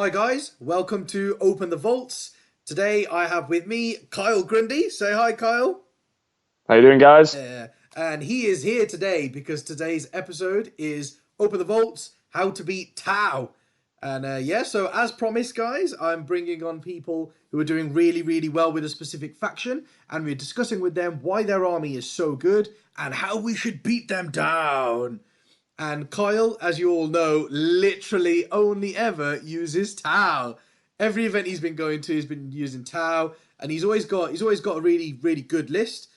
Hi guys, welcome to Open the Vaults. Today I have with me Kyle Grundy. Say hi, Kyle. How you doing, guys? And he is here today because today's episode is Open the Vaults, How to Beat Tau. And so as promised, guys, I'm bringing on people who are doing really, really well with a specific faction, and we're discussing with them why their army is so good and how we should beat them down. And Kyle, as you all know, literally only ever uses Tau. Every event he's been going to, he's been using Tau, and he's always got a really really good list.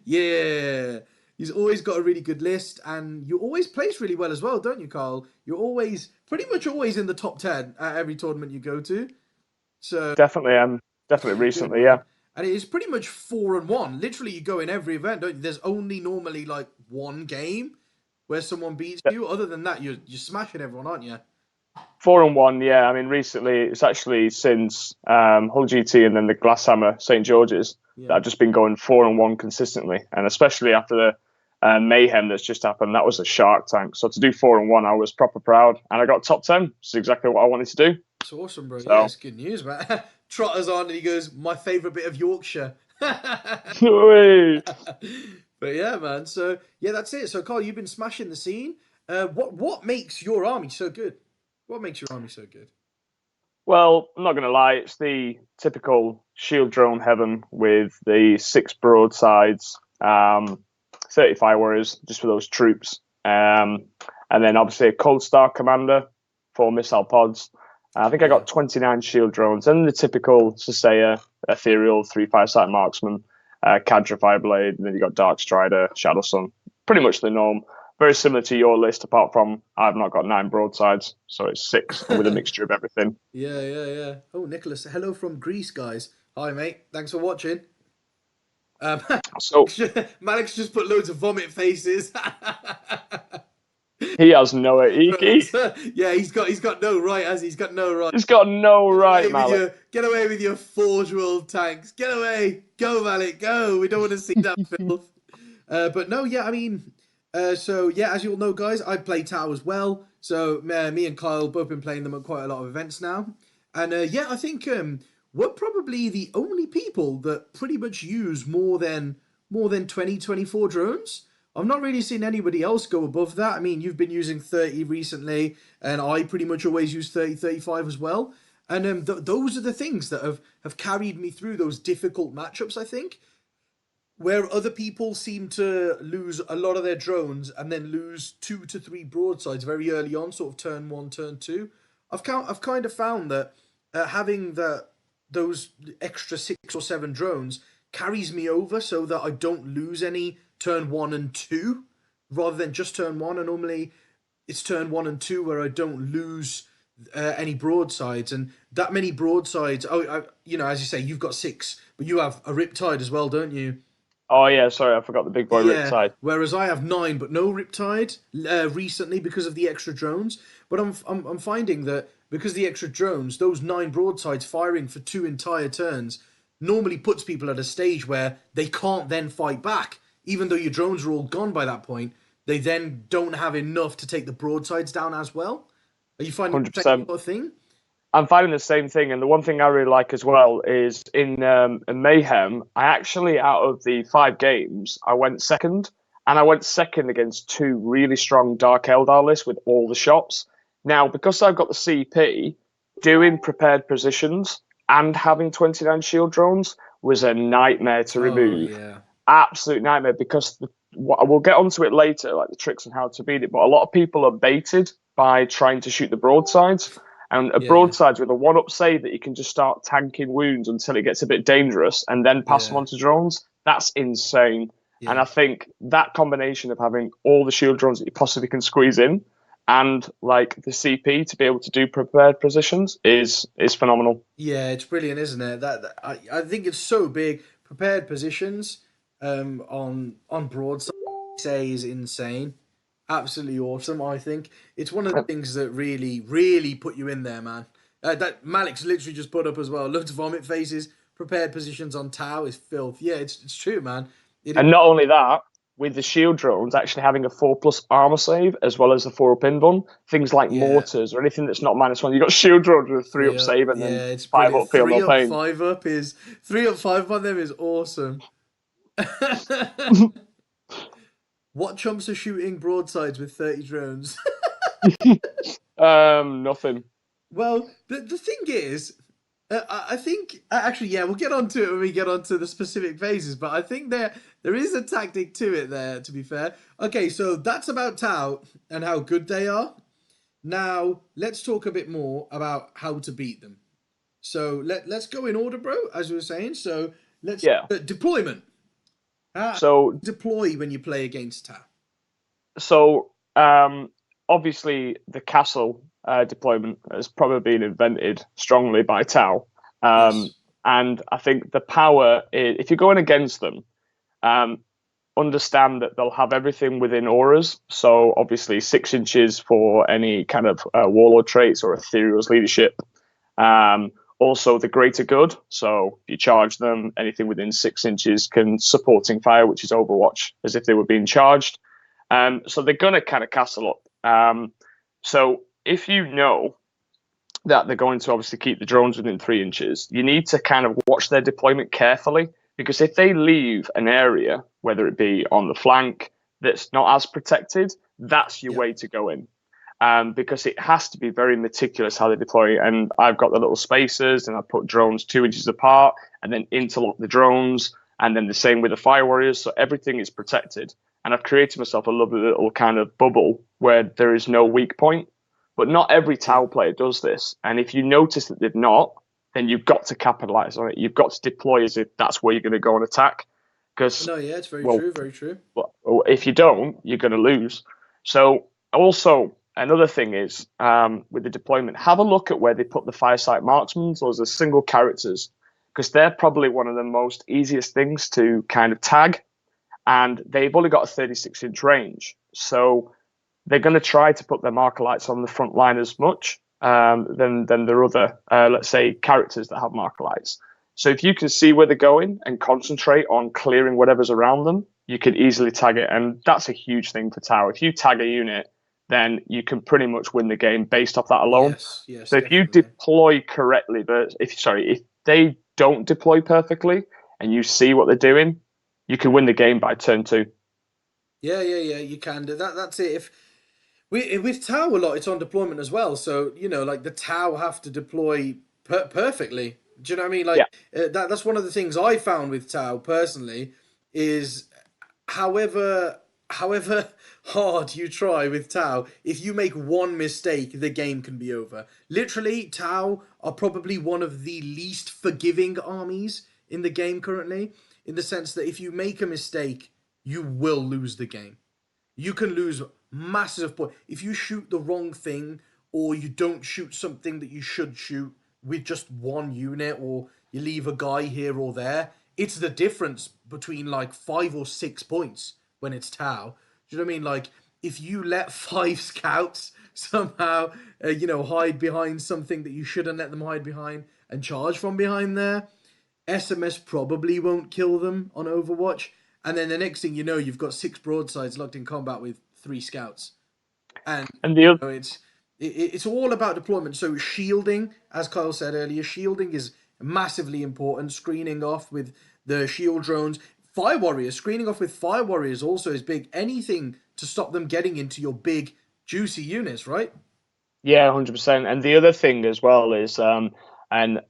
Yeah, he's always got a really good list, and you always place really well as well, don't you, Kyle? You're always pretty much always in the top 10 at every tournament you go to. So Definitely, definitely good, recently, yeah. man. And it is pretty much 4-1. Literally, you go in every event, don't you? There's only normally like one game where someone beats De- you. Other than that, you're smashing everyone, aren't you? 4-1, yeah. I mean, recently it's actually since Hull GT and then the Glasshammer St George's that Yeah. I've just been going 4-1 consistently, and especially after the mayhem that's just happened, that was a shark tank. So to do 4-1, I was proper proud, and I got top 10. Which is exactly what I wanted to do. It's awesome, bro. Yeah, So, it's good news, man. Trotter's on and he goes, my favourite bit of Yorkshire. Whee! But yeah, man. So yeah, that's it. So Carl, you've been smashing the scene. What makes your army so good? What makes your army so good? Well, I'm not going to lie, it's the typical shield drone heaven with the six broadsides, 35 warriors just for those troops. And then obviously a Cold Star commander, four missile pods. I think I Yeah. got 29 shield drones and the typical Sasea, ethereal, 3 5-side marksman, Cadra Fireblade, and then you got Dark Strider, Shadow Sun. Pretty much the norm. Very similar to your list, apart from I've not got 9 broadsides, so it's six with a mixture of everything. Yeah. Oh, Nicholas, hello from Greece, guys. Hi, mate. Thanks for watching. Um, So Malik's just put loads of vomit faces. he has no Iki. Yeah, he's got no right, has he? He's got no right. He's got no Get right, away with Malik. your Forge World tanks. Get away. Go, Malik, go. We don't want to see that filth. But no, yeah, I mean, so yeah, as you all know, guys, I play Tau as well. So me and Kyle both been playing them at quite a lot of events now, and yeah, I think we're probably the only people that pretty much use more than 20 24 drones. I've not really seen anybody else go above that. I mean, you've been using 30 recently, and I pretty much always use 30 35 as well. And those are the things that have carried me through those difficult matchups, I think, where other people seem to lose a lot of their drones and then lose 2 to 3 broadsides very early on, sort of turn one, turn two. I've kind of found that having those extra 6 or 7 drones carries me over so that I don't lose any turn one and two, rather than just turn one. And normally it's turn one and two where I don't lose any broadsides, and that many broadsides. Oh, as you say, you've got 6, but you have a Riptide as well, don't you? Oh yeah, sorry, I forgot the big boy Yeah, Riptide. whereas I have 9 but no Riptide recently because of the extra drones. But I'm finding that because of the extra drones, those 9 broadsides firing for 2 entire turns normally puts people at a stage where they can't then fight back. Even though your drones are all gone by that point, they then don't have enough to take the broadsides down as well. Are you finding the same 100%. sort of thing? I'm finding the same thing, and the one thing I really like as well is in Mayhem. I actually, out of the 5 games, I went second, and I went second against 2 really strong Dark Eldar lists with all the shops. Now, because I've got the CP, doing prepared positions and having 29 shield drones was a nightmare to Oh remove. yeah, Absolute nightmare because we'll get onto it later, like the tricks on how to beat it. But a lot of people are baited by trying to shoot the broadsides, and a yeah, broadsides with a one-up save that you can just start tanking wounds until it gets a bit dangerous, and then pass them yeah, on to drones. That's insane. And yeah. I think that combination of having all the shield drones that you possibly can squeeze in, and like the CP to be able to do prepared positions is phenomenal. Yeah, it's brilliant, isn't it? I think it's so big. Prepared positions on broadside say is insane. Absolutely awesome. I think it's one of the things that really, really put you in there, man. That Malik's literally just put up as well. Loads of vomit faces. Prepared positions on Tau is filth. Yeah, it's true, man. It is. And not only that, with the shield drones actually having a 4+ armor save as well as a 4+ invuln, things like Yeah. mortars or anything that's not -1, you've got shield drones with a 3+ 3 up. save and then Yeah, it's 5 brilliant. up, feel no 3 up, pain. 5 up is 3 up, 5 on them is awesome. What chumps are shooting broadsides with 30 drones? Nothing. Well, the thing is, I think actually, yeah, we'll get onto it when we get onto the specific phases. But I think there is a tactic to it there. To be fair, okay, so that's about Tau and how good they are. Now let's talk a bit more about how to beat them. So let's go in order, bro. As we were saying, so let's Yeah. deployment. How So deploy when you play against Tau? So obviously the castle deployment has probably been invented strongly by Tau. Yes. And I think the power is, if you're going against them, understand that they'll have everything within auras. So obviously 6 inches for any kind of warlord traits or ethereal's leadership. Also the greater good. So if you charge them, anything within 6 inches can supporting fire, which is Overwatch, as if they were being charged. So they're going to kind of castle up. So if you know that they're going to obviously keep the drones within 3 inches, you need to kind of watch their deployment carefully, because if they leave an area, whether it be on the flank, that's not as protected, that's your way to go in. Because it has to be very meticulous how they deploy. And I've got the little spacers, and I put drones 2 inches apart and then interlock the drones. And then the same with the fire warriors. So everything is protected. And I've created myself a lovely little kind of bubble where there is no weak point. But not every Tau player does this. And if you notice that they've not, then you've got to capitalize on it. You've got to deploy as if that's where you're going to go and attack. Because, No, yeah, it's very true, very true. well, if you don't, you're going to lose. So also, another thing is with the deployment, have a look at where they put the firesight marksmen or the single characters, because they're probably one of the most easiest things to kind of tag. And they've only got a 36-inch range. So they're going to try to put their marker lights on the front line as much than their other, let's say, characters that have marker lights. So if you can see where they're going and concentrate on clearing whatever's around them, you can easily tag it. And that's a huge thing for Tower. If you tag a unit, then you can pretty much win the game based off that alone. Yes, so if you deploy correctly, but if they don't deploy perfectly and you see what they're doing, you can win the game by turn 2. Yeah, you can do that. That's it. If with Tau a lot, it's on deployment as well. So like the Tau have to deploy perfectly. Do you know what I mean? Like that's one of the things I found with Tau personally is however hard you try with Tau, if you make one mistake, the game can be over. Literally, Tau are probably one of the least forgiving armies in the game currently, in the sense that if you make a mistake, you will lose the game. You can lose massive points. If you shoot the wrong thing, or you don't shoot something that you should shoot with just one unit, or you leave a guy here or there, it's the difference between like 5 or 6 points when it's Tau. Do you know what I mean? Like, if you let 5 scouts somehow, hide behind something that you shouldn't let them hide behind and charge from behind there, SMS probably won't kill them on Overwatch. And then the next thing you know, you've got 6 broadsides locked in combat with 3 scouts. And the other, it's all about deployment. So shielding, as Kyle said earlier, shielding is massively important. Screening off with the shield drones. Fire warriors, screening off with fire warriors also is big. Anything to stop them getting into your big, juicy units, right? Yeah, 100%. And the other thing as well is, and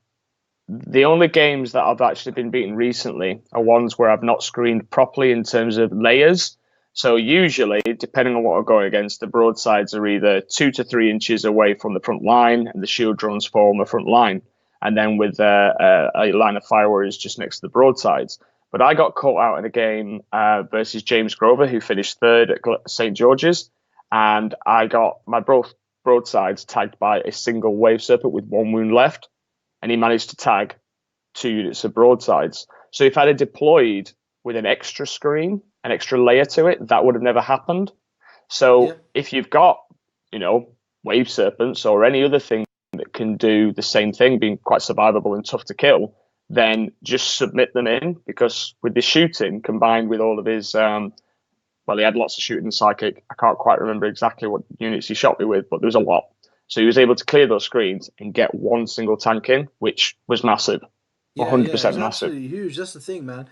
the only games that I've actually been beaten recently are ones where I've not screened properly in terms of layers. So usually, depending on what I'm going against, the broadsides are either 2 to 3 inches away from the front line, and the shield drones form the front line. And then with a line of fire warriors just next to the broadsides. But I got caught out in a game versus James Grover, who finished 3rd at St. George's. And I got my both broadsides tagged by a single wave serpent with 1 wound left. And he managed to tag 2 units of broadsides. So if I'd have deployed with an extra screen, an extra layer to it, that would have never happened. So if you've got, wave serpents or any other thing that can do the same thing, being quite survivable and tough to kill, then just submit them in, because with the shooting combined with all of his Well, he had lots of shooting psychic. I can't quite remember exactly what units he shot me with, but there was a lot. So he was able to clear those screens and get one single tank in, which was massive. Yeah, yeah, it 100% was massive. absolutely huge. That's the thing, man.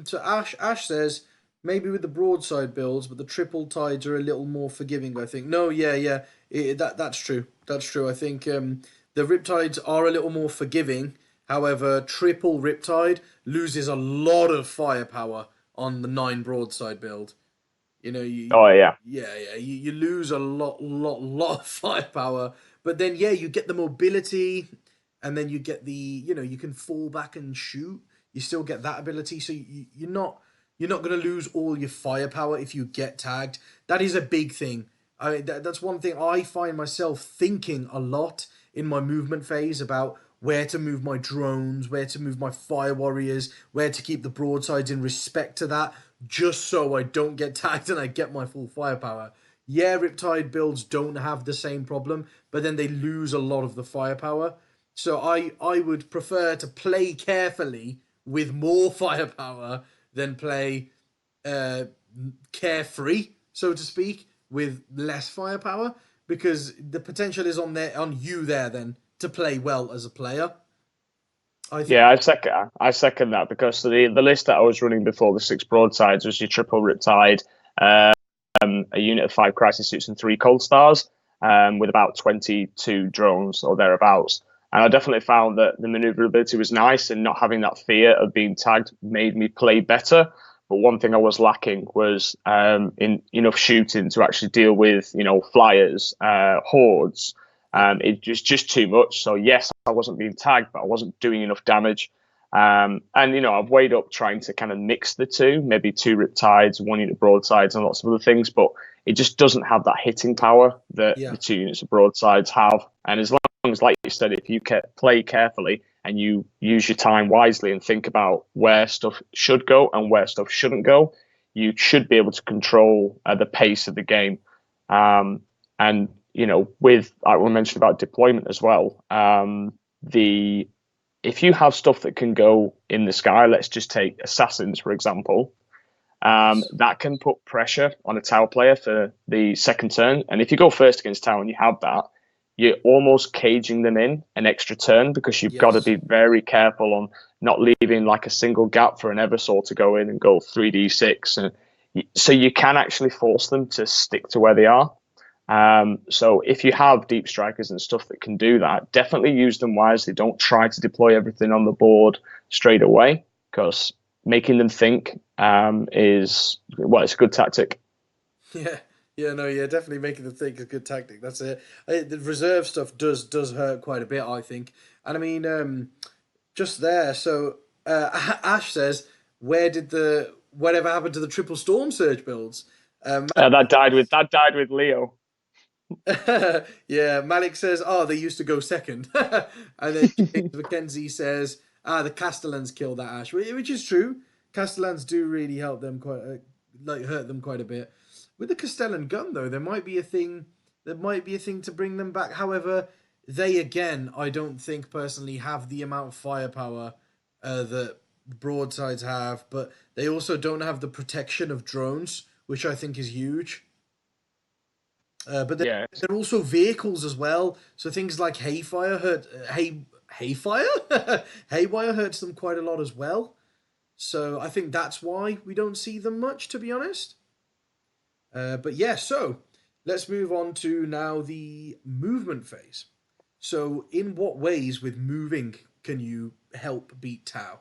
So Ash says maybe with the broadside builds, but the triple tides are a little more forgiving. I think. No, yeah, yeah, that's true. That's true. I think the riptides are a little more forgiving. However, triple riptide loses a lot of firepower on the 9 broadside build. You know, Oh, yeah. yeah, you lose a lot of firepower, but then yeah, you get the mobility, and then you get the, you can fall back and shoot. You still get that ability, so you're not going to lose all your firepower if you get tagged. That is a big thing. That's one thing I find myself thinking a lot in my movement phase about where to move my drones, where to move my fire warriors, where to keep the broadsides in respect to that, just so I don't get tagged and I get my full firepower. Yeah, Riptide builds don't have the same problem, but then they lose a lot of the firepower. So I would prefer to play carefully with more firepower than play uh, carefree, so to speak, with less firepower, because the potential is on you there then to play well as a player. I think. Yeah, I second that because the list that I was running before the 6 broadsides was your triple riptide, a unit of 5 crisis suits and 3 cold stars, with about 22 drones or thereabouts. And I definitely found that the maneuverability was nice, and not having that fear of being tagged made me play better. But one thing I was lacking was in enough shooting to actually deal with, flyers, hordes. It was just too much. So yes, I wasn't being tagged, but I wasn't doing enough damage. And I've weighed up trying to kind of mix the two, maybe 2 riptides, 1 unit broadsides, and lots of other things, but it just doesn't have that hitting power that Yeah. the 2 units of broadsides have. And as long as, like you said, if you play carefully and you use your time wisely and think about where stuff should go and where stuff shouldn't go, you should be able to control the pace of the game. And with, like we mentioned about deployment as well, the if you have stuff that can go in the sky, let's just take assassins for example, that can put pressure on a tower player for the second turn. And if you go first against tower and you have that, you're almost caging them in an extra turn, because you've got to Yes. be very careful on not leaving like a single gap for an Eversaw to go in and go 3d6. And so you can actually force them to stick to where they are. So if you have deep strikers and stuff that can do that, definitely use them wisely. Don't try to deploy everything on the board straight away, because making them think it's a good tactic. Yeah, yeah, no, yeah, definitely making them think is a good tactic. That's it. The reserve stuff does hurt quite a bit, I think. And I mean, just there. So Ash says, whatever happened to the triple storm surge builds? That died with Leo. Yeah, Malik says, "Oh, they used to go second." And then James McKenzie says, "Ah, the Castellans killed that Ash," which is true. Castellans do really help them hurt them quite a bit. With the Castellan gun, though, there might be a thing. There might be a thing to bring them back. However, they again, I don't think personally have the amount of firepower that broadsides have, but they also don't have the protection of drones, which I think is huge. But Yeah. they're also vehicles as well. So things like Hayfire hurt Hayfire Haywire hurts them quite a lot as well. So I think that's why we don't see them much, to be honest. But yeah, so let's move on to now the movement phase. So in what ways with moving can you help beat Tau?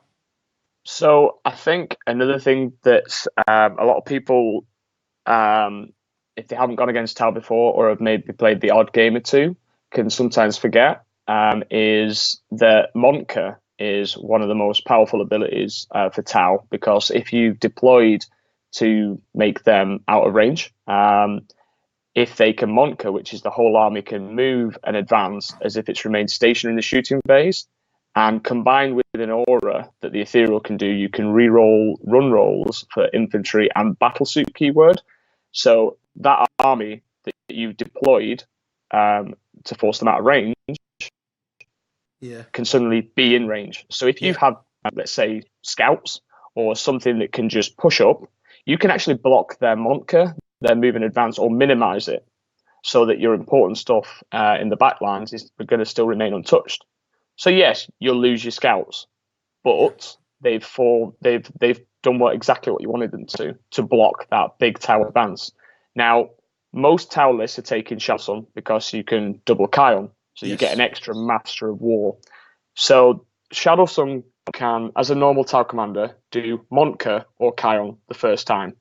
So I think another thing that a lot of people, um, if they haven't gone against Tal before or have maybe played the odd game or two, can sometimes forget, is that Monka is one of the most powerful abilities for Tau, because if you deployed to make them out of range, if they can Monka, which is the whole army can move and advance as if it's remained stationary in the shooting phase, and combined with an aura that the ethereal can do, you can re-roll run rolls for infantry and battlesuit keyword. So that army that you've deployed to force them out of range Yeah, can suddenly be in range. So if you yeah, have, let's say, scouts or something that can just push up, you can actually block their Monka, their move in advance, or minimize it so that your important stuff in the back lines is going to still remain untouched. So yes, you'll lose your scouts, but they've done exactly what you wanted them to block that big tower advance. Now, most tower lists are taking Shadowsun because you can double Kion, so you get an extra Master of War. So Shadowsun can, as a normal tower commander, do Monka or Kion the first time.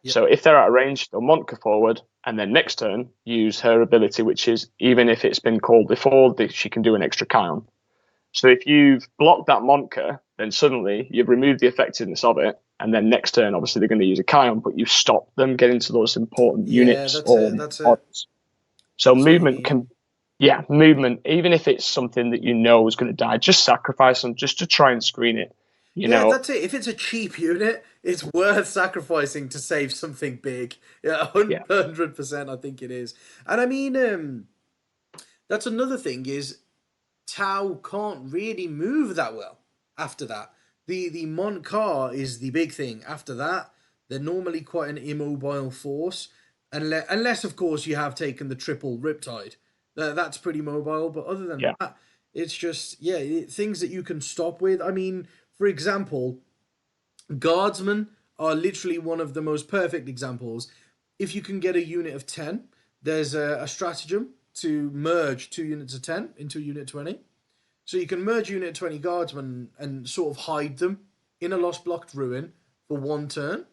Yep. So if they're out of range, they'll Monka forward, and then next turn use her ability, which is, even if it's been called before, she can do an extra Kion. So if you've blocked that Monka, then suddenly you've removed the effectiveness of it, and then next turn, obviously, they're going to use a Kion, but you stop them getting to those important units. That's it. So movement can... Yeah, movement, even if it's something that you know is going to die, just sacrifice them just to try and screen it. You know? That's it. If it's a cheap unit, it's worth sacrificing to save something big. Yeah, 100%, I think it is. And I mean, that's another thing is Tau can't really move that well after that. The Mon Car is the big thing. After that, they're normally quite an immobile force, unless of course, you have taken the triple Riptide. That's pretty mobile, but other than that, it's just, things that you can stop with. I mean, for example, Guardsmen are literally one of the most perfect examples. If you can get a unit of 10, there's a stratagem to merge 2 units of 10 into a unit 20. So you can merge unit 20 Guardsmen and sort of hide them in a Lost Blocked Ruin for 1 turn.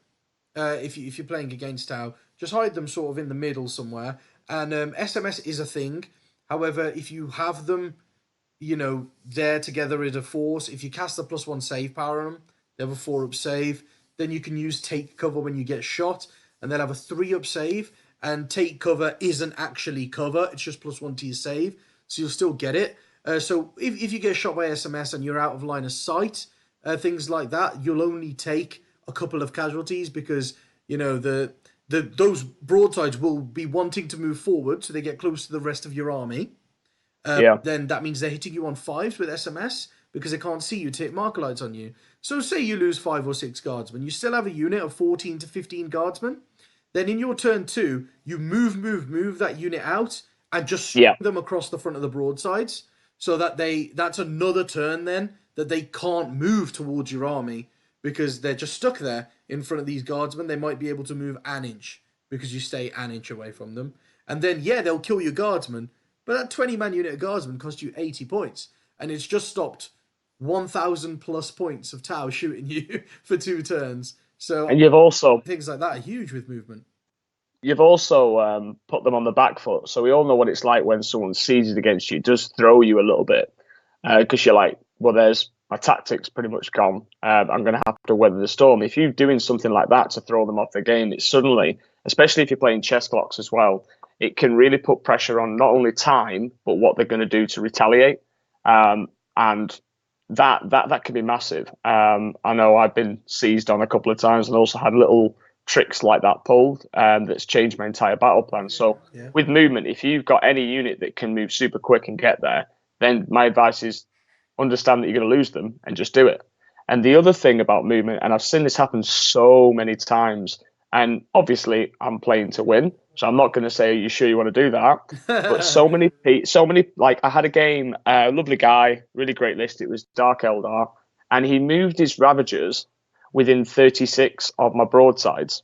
If you're playing against Tau, just hide them sort of in the middle somewhere. And SMS is a thing. However, if you have them, there together as a force, if you cast the +1 save power on them, they have a 4-up save. Then you can use Take Cover when you get shot, and they'll have a 3-up save. And Take Cover isn't actually cover; it's just +1 to your save, so you'll still get it. So if you get shot by SMS and you're out of line of sight, things like that, you'll only take a couple of casualties because those broadsides will be wanting to move forward, so they get close to the rest of your army. Then that means they're hitting you on 5s with SMS because they can't see you to hit marker lights on you. So say you lose 5 or 6 guardsmen, you still have a unit of 14 to 15 guardsmen. Then in your turn 2, you move that unit out and just swing them across the front of the broadsides, so that that's another turn then that they can't move towards your army because they're just stuck there in front of these guardsmen. They might be able to move an inch because you stay an inch away from them. And then, they'll kill your guardsmen. But that 20-man unit of guardsmen cost you 80 points. And it's just stopped 1,000 plus points of Tau shooting you for 2 turns. So, and you've also... things like that are huge with movement. You've also put them on the back foot. So we all know what it's like when someone seizes against you. It does throw you a little bit. Because you're like, well, there's... my tactic's pretty much gone. I'm going to have to weather the storm. If you're doing something like that to throw them off the game, it's suddenly, especially if you're playing chess clocks as well, it can really put pressure on not only time, but what they're going to do to retaliate. And that can be massive. I know I've been seized on a couple of times and also had little tricks like that pulled that's changed my entire battle plan. So with movement, if you've got any unit that can move super quick and get there, then my advice is understand that you're going to lose them and just do it. And the other thing about movement, and I've seen this happen so many times, and obviously I'm playing to win, so I'm not going to say, are you sure you want to do that? But so many, like I had a game, lovely guy, really great list. It was Dark Eldar, and he moved his Ravagers within 36 of my broadsides,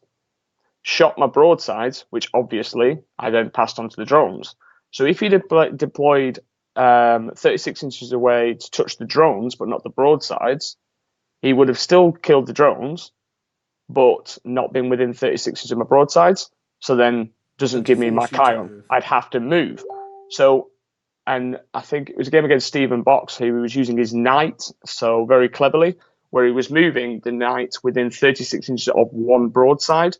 shot my broadsides, which obviously I then passed on to the drones. So if he'd have deployed 36 inches away to touch the drones, but not the broadsides, he would have still killed the drones, but not been within 36 inches of my broadsides. So then doesn't give me my Kion. I'd have to move. So, and I think it was a game against Stephen Box, who was using his knight so very cleverly, where he was moving the knight within 36 inches of one broadside.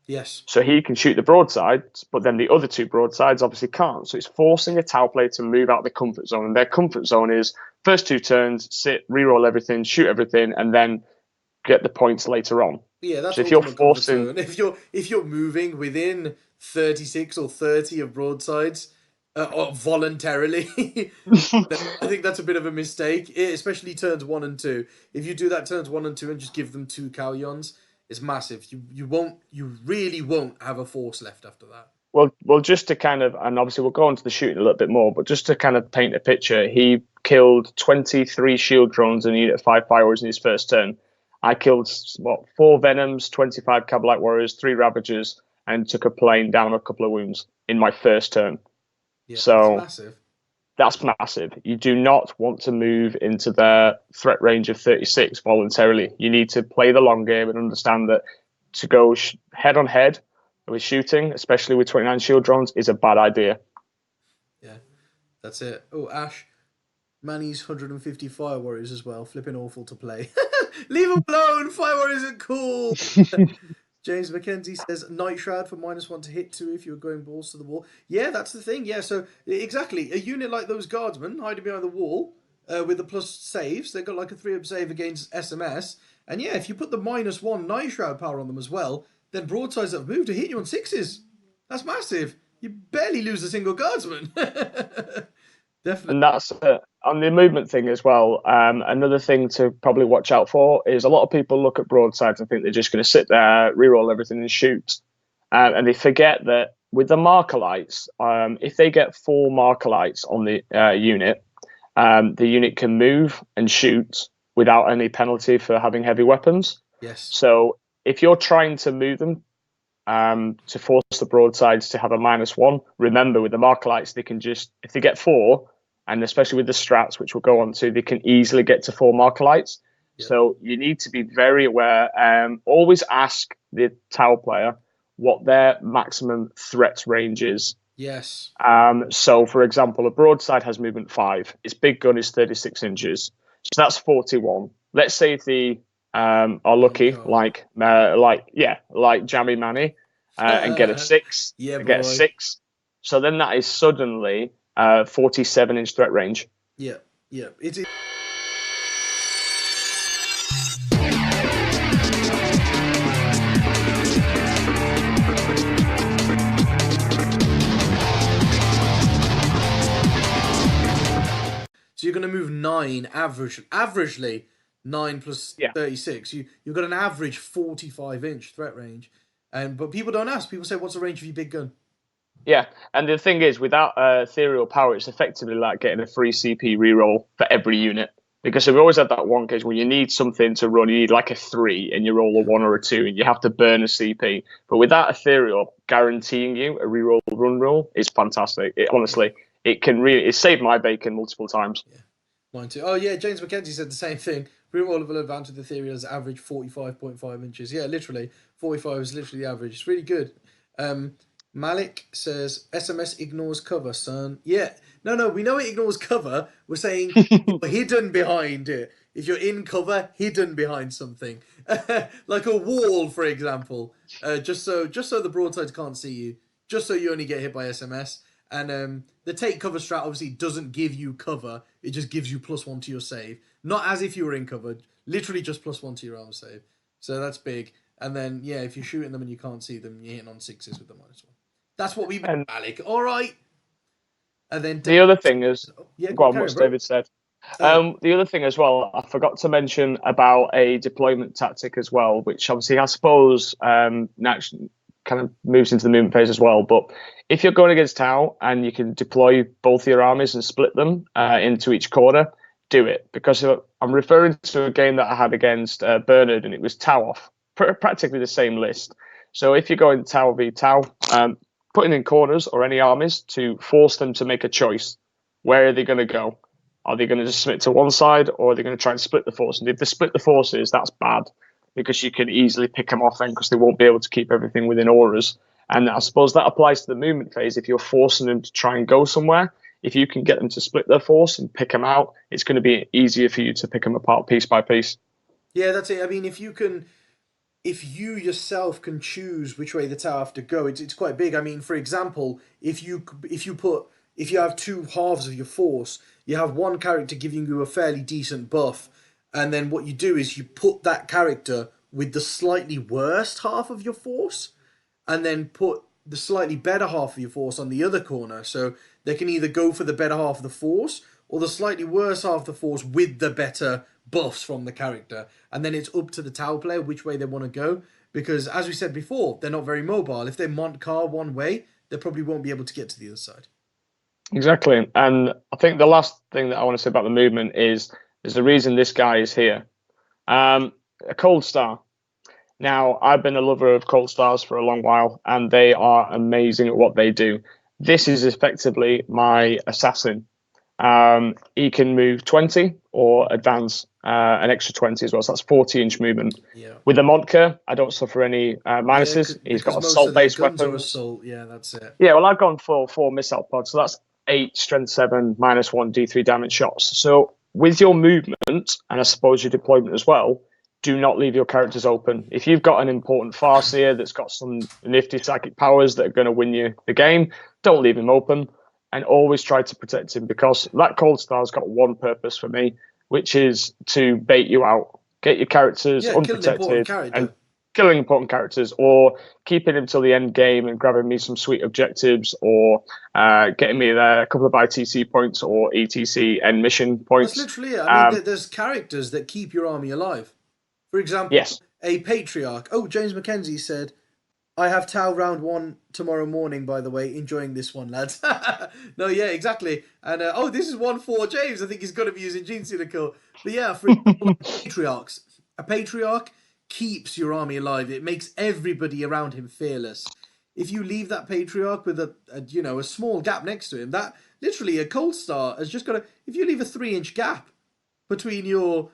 Yes. So he can shoot the broadsides, but then the other 2 broadsides obviously can't. So it's forcing a Tau player to move out the comfort zone. And their comfort zone is first 2 turns, sit, reroll everything, shoot everything, and then get the points later on. Yeah, that's so if you're forcing, if you're moving within 36 or 30 of broadsides voluntarily, I think that's a bit of a mistake, especially turns 1 and 2. If you do that turns 1 and 2 and just give them 2 Kalyons, It's massive. You really won't have a force left after that. Well, just to kind of, and obviously we'll go on to the shooting a little bit more, but just to kind of paint a picture, he killed 23 shield drones and a unit of 5 firewalls in his first turn. I killed, what, 4 Venoms, 25 Cabalite Warriors, 3 Ravagers, and took a plane down a couple of wounds in my first turn. Yeah, that's So massive. that's massive. You do not want to move into their threat range of 36 voluntarily. You need to play the long game and understand that to go head on head with shooting, especially with 29 shield drones, is a bad idea. Yeah, that's it. Oh, Ash, Manny's 150 Fire Warriors as well. Flipping awful to play. Leave him alone. Fire Warriors are cool. James McKenzie says Night Shroud for -1 to hit 2 if you're going balls to the wall. Yeah, that's the thing. Yeah, so exactly. A unit like those guardsmen hiding behind the wall with the plus saves, they've got like a 3-up save against SMS. And yeah, if you put the -1 Night Shroud power on them as well, then broadsides that have moved to hit you on 6s. That's massive. You barely lose a single guardsman. Definitely. And that's on the movement thing as well. Another thing to probably watch out for is a lot of people look at broadsides and think they're just going to sit there, reroll everything, and shoot. And they forget that with the marker lights, if they get 4 marker lights on the unit, the unit can move and shoot without any penalty for having heavy weapons. Yes. So if you're trying to move them to force the broadsides to have a -1, remember with the marker lights, they can just, if they get 4, and especially with the strats, which we'll go on to, they can easily get to 4 marker lights. Yep. So you need to be very aware. Always ask the Tau player what their maximum threat range is. Yes. So, for example, a broadside has movement 5. Its big gun is 36 inches. So that's 41. Let's say if they are lucky, like Jammy Manny, and get a 6. Yeah, get a 6. So then that is suddenly 47-inch threat range. Yeah, yeah. It's so you're going to move 9 averagely 9 plus 36. You've got an average 45-inch threat range, but people don't ask. People say, "What's the range of your big gun?" Yeah, and the thing is, without ethereal power, it's effectively like getting a free CP reroll for every unit. Because we've always had that one case where you need something to run, you need like a 3 and you roll a 1 or a 2 and you have to burn a CP. But with that ethereal guaranteeing you a reroll run rule is fantastic. Honestly, it saved my bacon multiple times. Yeah, mine too. Oh yeah, James McKenzie said the same thing. Rerollable advantage with ethereal is average 45.5 inches. Yeah, literally 45 is literally the average. It's really good. Malik says SMS ignores cover, son. Yeah. No, we know it ignores cover. We're saying you're hidden behind it. If you're in cover, hidden behind something. Like a wall, for example. Just so the broadsides can't see you. Just so you only get hit by SMS. And the take cover strat obviously doesn't give you cover. It just gives you +1 to your save. Not as if you were in cover. Literally just +1 to your armor save. So that's big. And then, yeah, if you're shooting them and you can't see them, you're hitting on 6s with the -1. That's what we meant, Alec. All right. And then the other thing is, go on, what David said. The other thing as well, I forgot to mention about a deployment tactic as well, which obviously I suppose naturally kind of moves into the movement phase as well. But if you're going against Tau and you can deploy both your armies and split them into each corner, do it. Because I'm referring to a game that I had against Bernard, and it was Tau off, practically the same list. So if you're going Tau v Tau, putting in corners or any armies to force them to make a choice. Where are they going to go? Are they going to just submit to one side, or are they going to try and split the force? And if they split the forces, that's bad, because you can easily pick them off then, because they won't be able to keep everything within auras. And I suppose that applies to the movement phase. If you're forcing them to try and go somewhere, if you can get them to split their force and pick them out, it's going to be easier for you to pick them apart piece by piece. Yeah, that's it. I mean, if you yourself can choose which way the Tau have to go, it's quite big. I mean, for example, if you have 2 halves of your force, you have one character giving you a fairly decent buff, and then what you do is you put that character with the slightly worst half of your force, and then put the slightly better half of your force on the other corner. So they can either go for the better half of the force or the slightly worse half of the force with the better buffs from the character. And then it's up to the Tau player which way they want to go. because, as we said before, they're not very mobile. If they mont car one way, they probably won't be able to get to the other side. Exactly. And I think the last thing that I want to say about the movement is there's a reason this guy is here. A Cold Star. Now, I've been a lover of Cold Stars for a long while, and they are amazing at what they do. This is effectively my assassin. He can move 20 or advance an extra 20 as well. So that's 40-inch movement. Yeah. With the Modka, I don't suffer any minuses. He's got assault-based weapons. Assault. Yeah, that's it. Yeah, well, I've gone for 4 missile pods, so that's 8 strength 7 -1 D3 damage shots. So with your movement, and I suppose your deployment as well, do not leave your characters open. If you've got an important Farseer that's got some nifty psychic powers that are going to win you the game, don't leave him open, and always try to protect him, because that Cold Star's got one purpose for me, which is to bait you out, get your characters unprotected and killing important characters, or keeping him till the end game and grabbing me some sweet objectives, or getting me there a couple of ITC points or ETC end mission points. That's literally it. I mean, there's characters that keep your army alive. For example, yes. A Patriarch. Oh, James McKenzie said, I have Tau round 1 tomorrow morning, by the way. Enjoying this one, lads. No, yeah, exactly. And, this is one for James. I think he's got to be using Gene Cynical. But yeah, for example, Patriarchs. A Patriarch keeps your army alive. It makes everybody around him fearless. If you leave that Patriarch with a small gap next to him, that literally a Cold Star has just got if you leave a 3-inch gap between your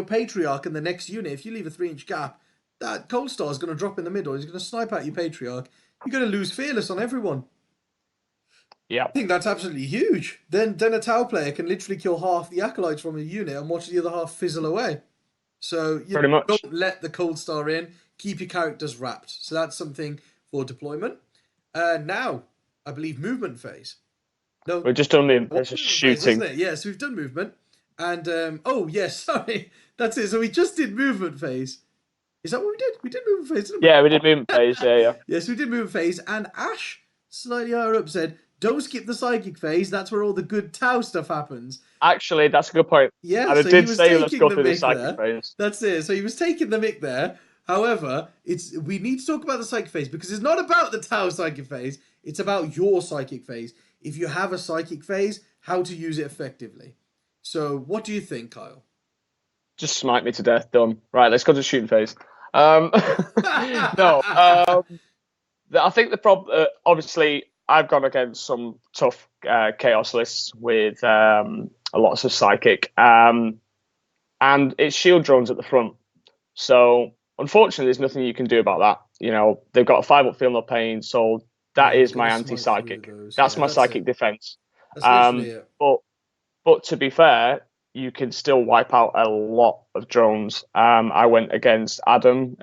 Patriarch and the next unit, if you leave a 3-inch gap, that Cold Star is going to drop in the middle. He's going to snipe out your Patriarch. You're going to lose fearless on everyone. Yeah, I think that's absolutely huge. Then a Tau player can literally kill half the acolytes from a unit and watch the other half fizzle away. So don't let the Cold Star in. Keep your characters wrapped. So that's something for deployment. Now, I believe movement phase. No, we've just done the shooting. Phase, isn't it? Yes, we've done movement. And sorry, that's it. So we just did movement phase. Is that what we did? We did movement phase, didn't we? Yeah, we did movement phase. Yeah. Yes, we did movement phase. And Ash, slightly higher up, said, "Don't skip the psychic phase. That's where all the good Tau stuff happens." Actually, that's a good point. Yeah, and so I did say let's go through the psychic phase. That's it. So he was taking the mick there. However, we need to talk about the psychic phase, because it's not about the Tau psychic phase. It's about your psychic phase. If you have a psychic phase, how to use it effectively. So, what do you think, Kyle? Just smite me to death. Done. Right, let's go to the shooting phase. No, I think the problem. Obviously, I've gone against some tough chaos lists with lots of psychic, and it's shield drones at the front. So, unfortunately, there's nothing you can do about that. You know, they've got a 5-up feel no pain, so that is my anti-psychic. That's my psychic defense. But to be fair, you can still wipe out a lot of drones. I went against Adam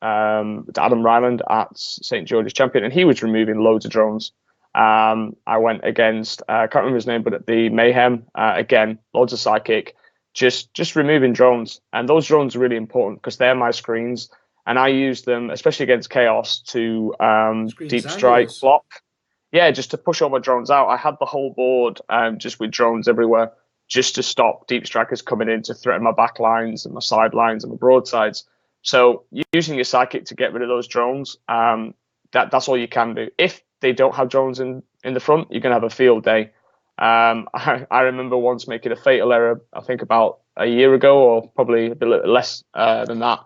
Ryland at St. George's Champion, and he was removing loads of drones. I went against, I can't remember his name, but at the Mayhem, again, loads of psychic, just removing drones. And those drones are really important because they're my screens, and I use them, especially against Chaos, to deep strike, block. Yeah, just to push all my drones out. I had the whole board just with drones everywhere, just to stop deep strikers coming in to threaten my back lines and my side lines and my broadsides. So using your psychic to get rid of those drones, that's all you can do. If they don't have drones in the front, you're going to have a field day. I remember once making a fatal error, I think about a year ago, or probably a bit less than that.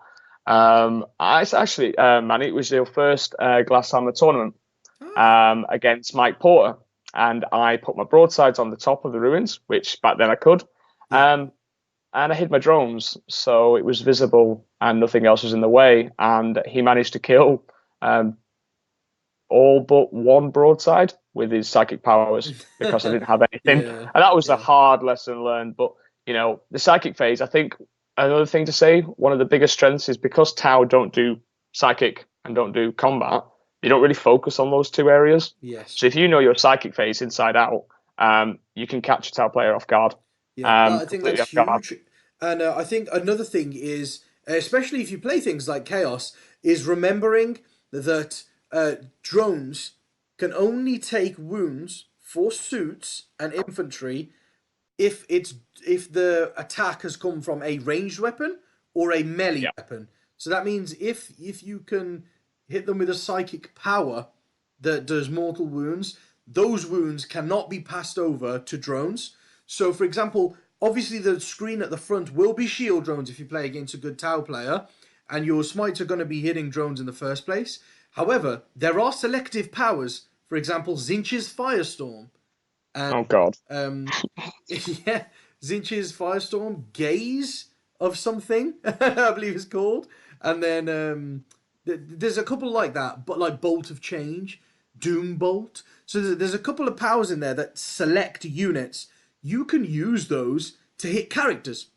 It's actually, it was your first Glasshammer tournament against Mike Porter. And I put my broadsides on the top of the ruins, which back then I could. And I hid my drones, so it was visible and nothing else was in the way. And he managed to kill all but one broadside with his psychic powers because I didn't have anything. And that was a hard lesson learned. But, you know, the psychic phase, I think another thing to say, one of the biggest strengths is because Tau don't do psychic and don't do combat, you don't really focus on those two areas. Yes. So if you know your psychic phase inside out, you can catch a Tau player off guard. Yeah, I think that's huge. And I think another thing is, especially if you play things like Chaos, is remembering that drones can only take wounds for suits and infantry if the attack has come from a ranged weapon or a melee weapon. So that means if you can hit them with a psychic power that does mortal wounds, those wounds cannot be passed over to drones. So, for example, obviously the screen at the front will be shield drones if you play against a good Tau player, and your smites are going to be hitting drones in the first place. However, there are selective powers. For example, Zinch's Firestorm. And, Oh God. yeah, Zinch's Firestorm, Gaze of something, I believe it's called. And then there's a couple like that, but like Bolt of Change, Doom Bolt. So there's a couple of powers in there that select units. You can use those to hit characters.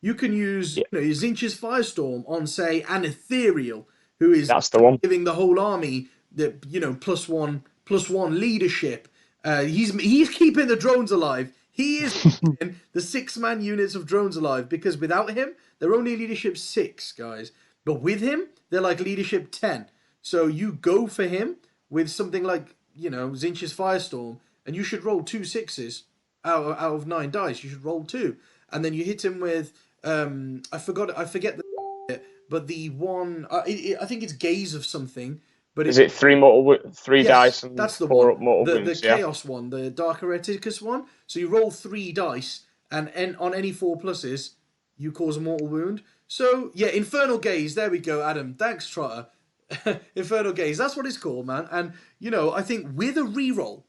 You can use Zinch's Firestorm on, say, an Ethereal, who is That's the one. giving the whole army the +1/+1 leadership. He's keeping the drones alive. He is keeping the 6-man units of drones alive, because without him, they're only leadership 6, guys. But with him, they're like leadership 10. So you go for him with something like, Zinch's Firestorm, and you should roll 2 6s out of 9 dice. You should roll 2. And then you hit him with, I forget the, but the one, I think it's Gaze of something. But is it 3 dice and that's the 4 one. mortal The wounds? Chaos one, the Dark Hereticus one. So you roll 3 dice, and on any 4 pluses, you cause a mortal wound. So yeah, Infernal Gaze. There we go, Adam. Thanks, Trotter. Infernal Gaze. That's what it's called, man. And I think with a reroll,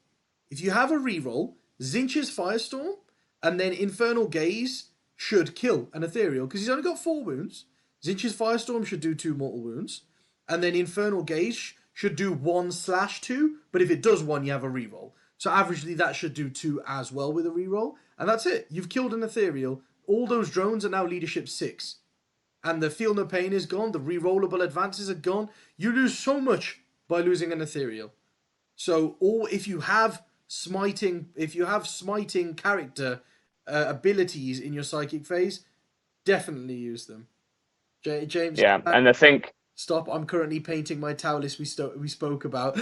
if you have a reroll, Zinch's Firestorm and then Infernal Gaze should kill an Ethereal, because he's only got 4 wounds. Zinch's Firestorm should do 2 mortal wounds. And then Infernal Gaze should do 1/2, but if it does 1, you have a reroll. So averagely, that should do 2 as well with a reroll. And that's it. You've killed an Ethereal. All those drones are now leadership 6. And the Feel No Pain is gone. The rerollable advances are gone. You lose so much by losing an Ethereal. So, or if you have smiting character abilities in your psychic phase, definitely use them. James? Yeah, and I think... Stop, I'm currently painting my Tau list we spoke about.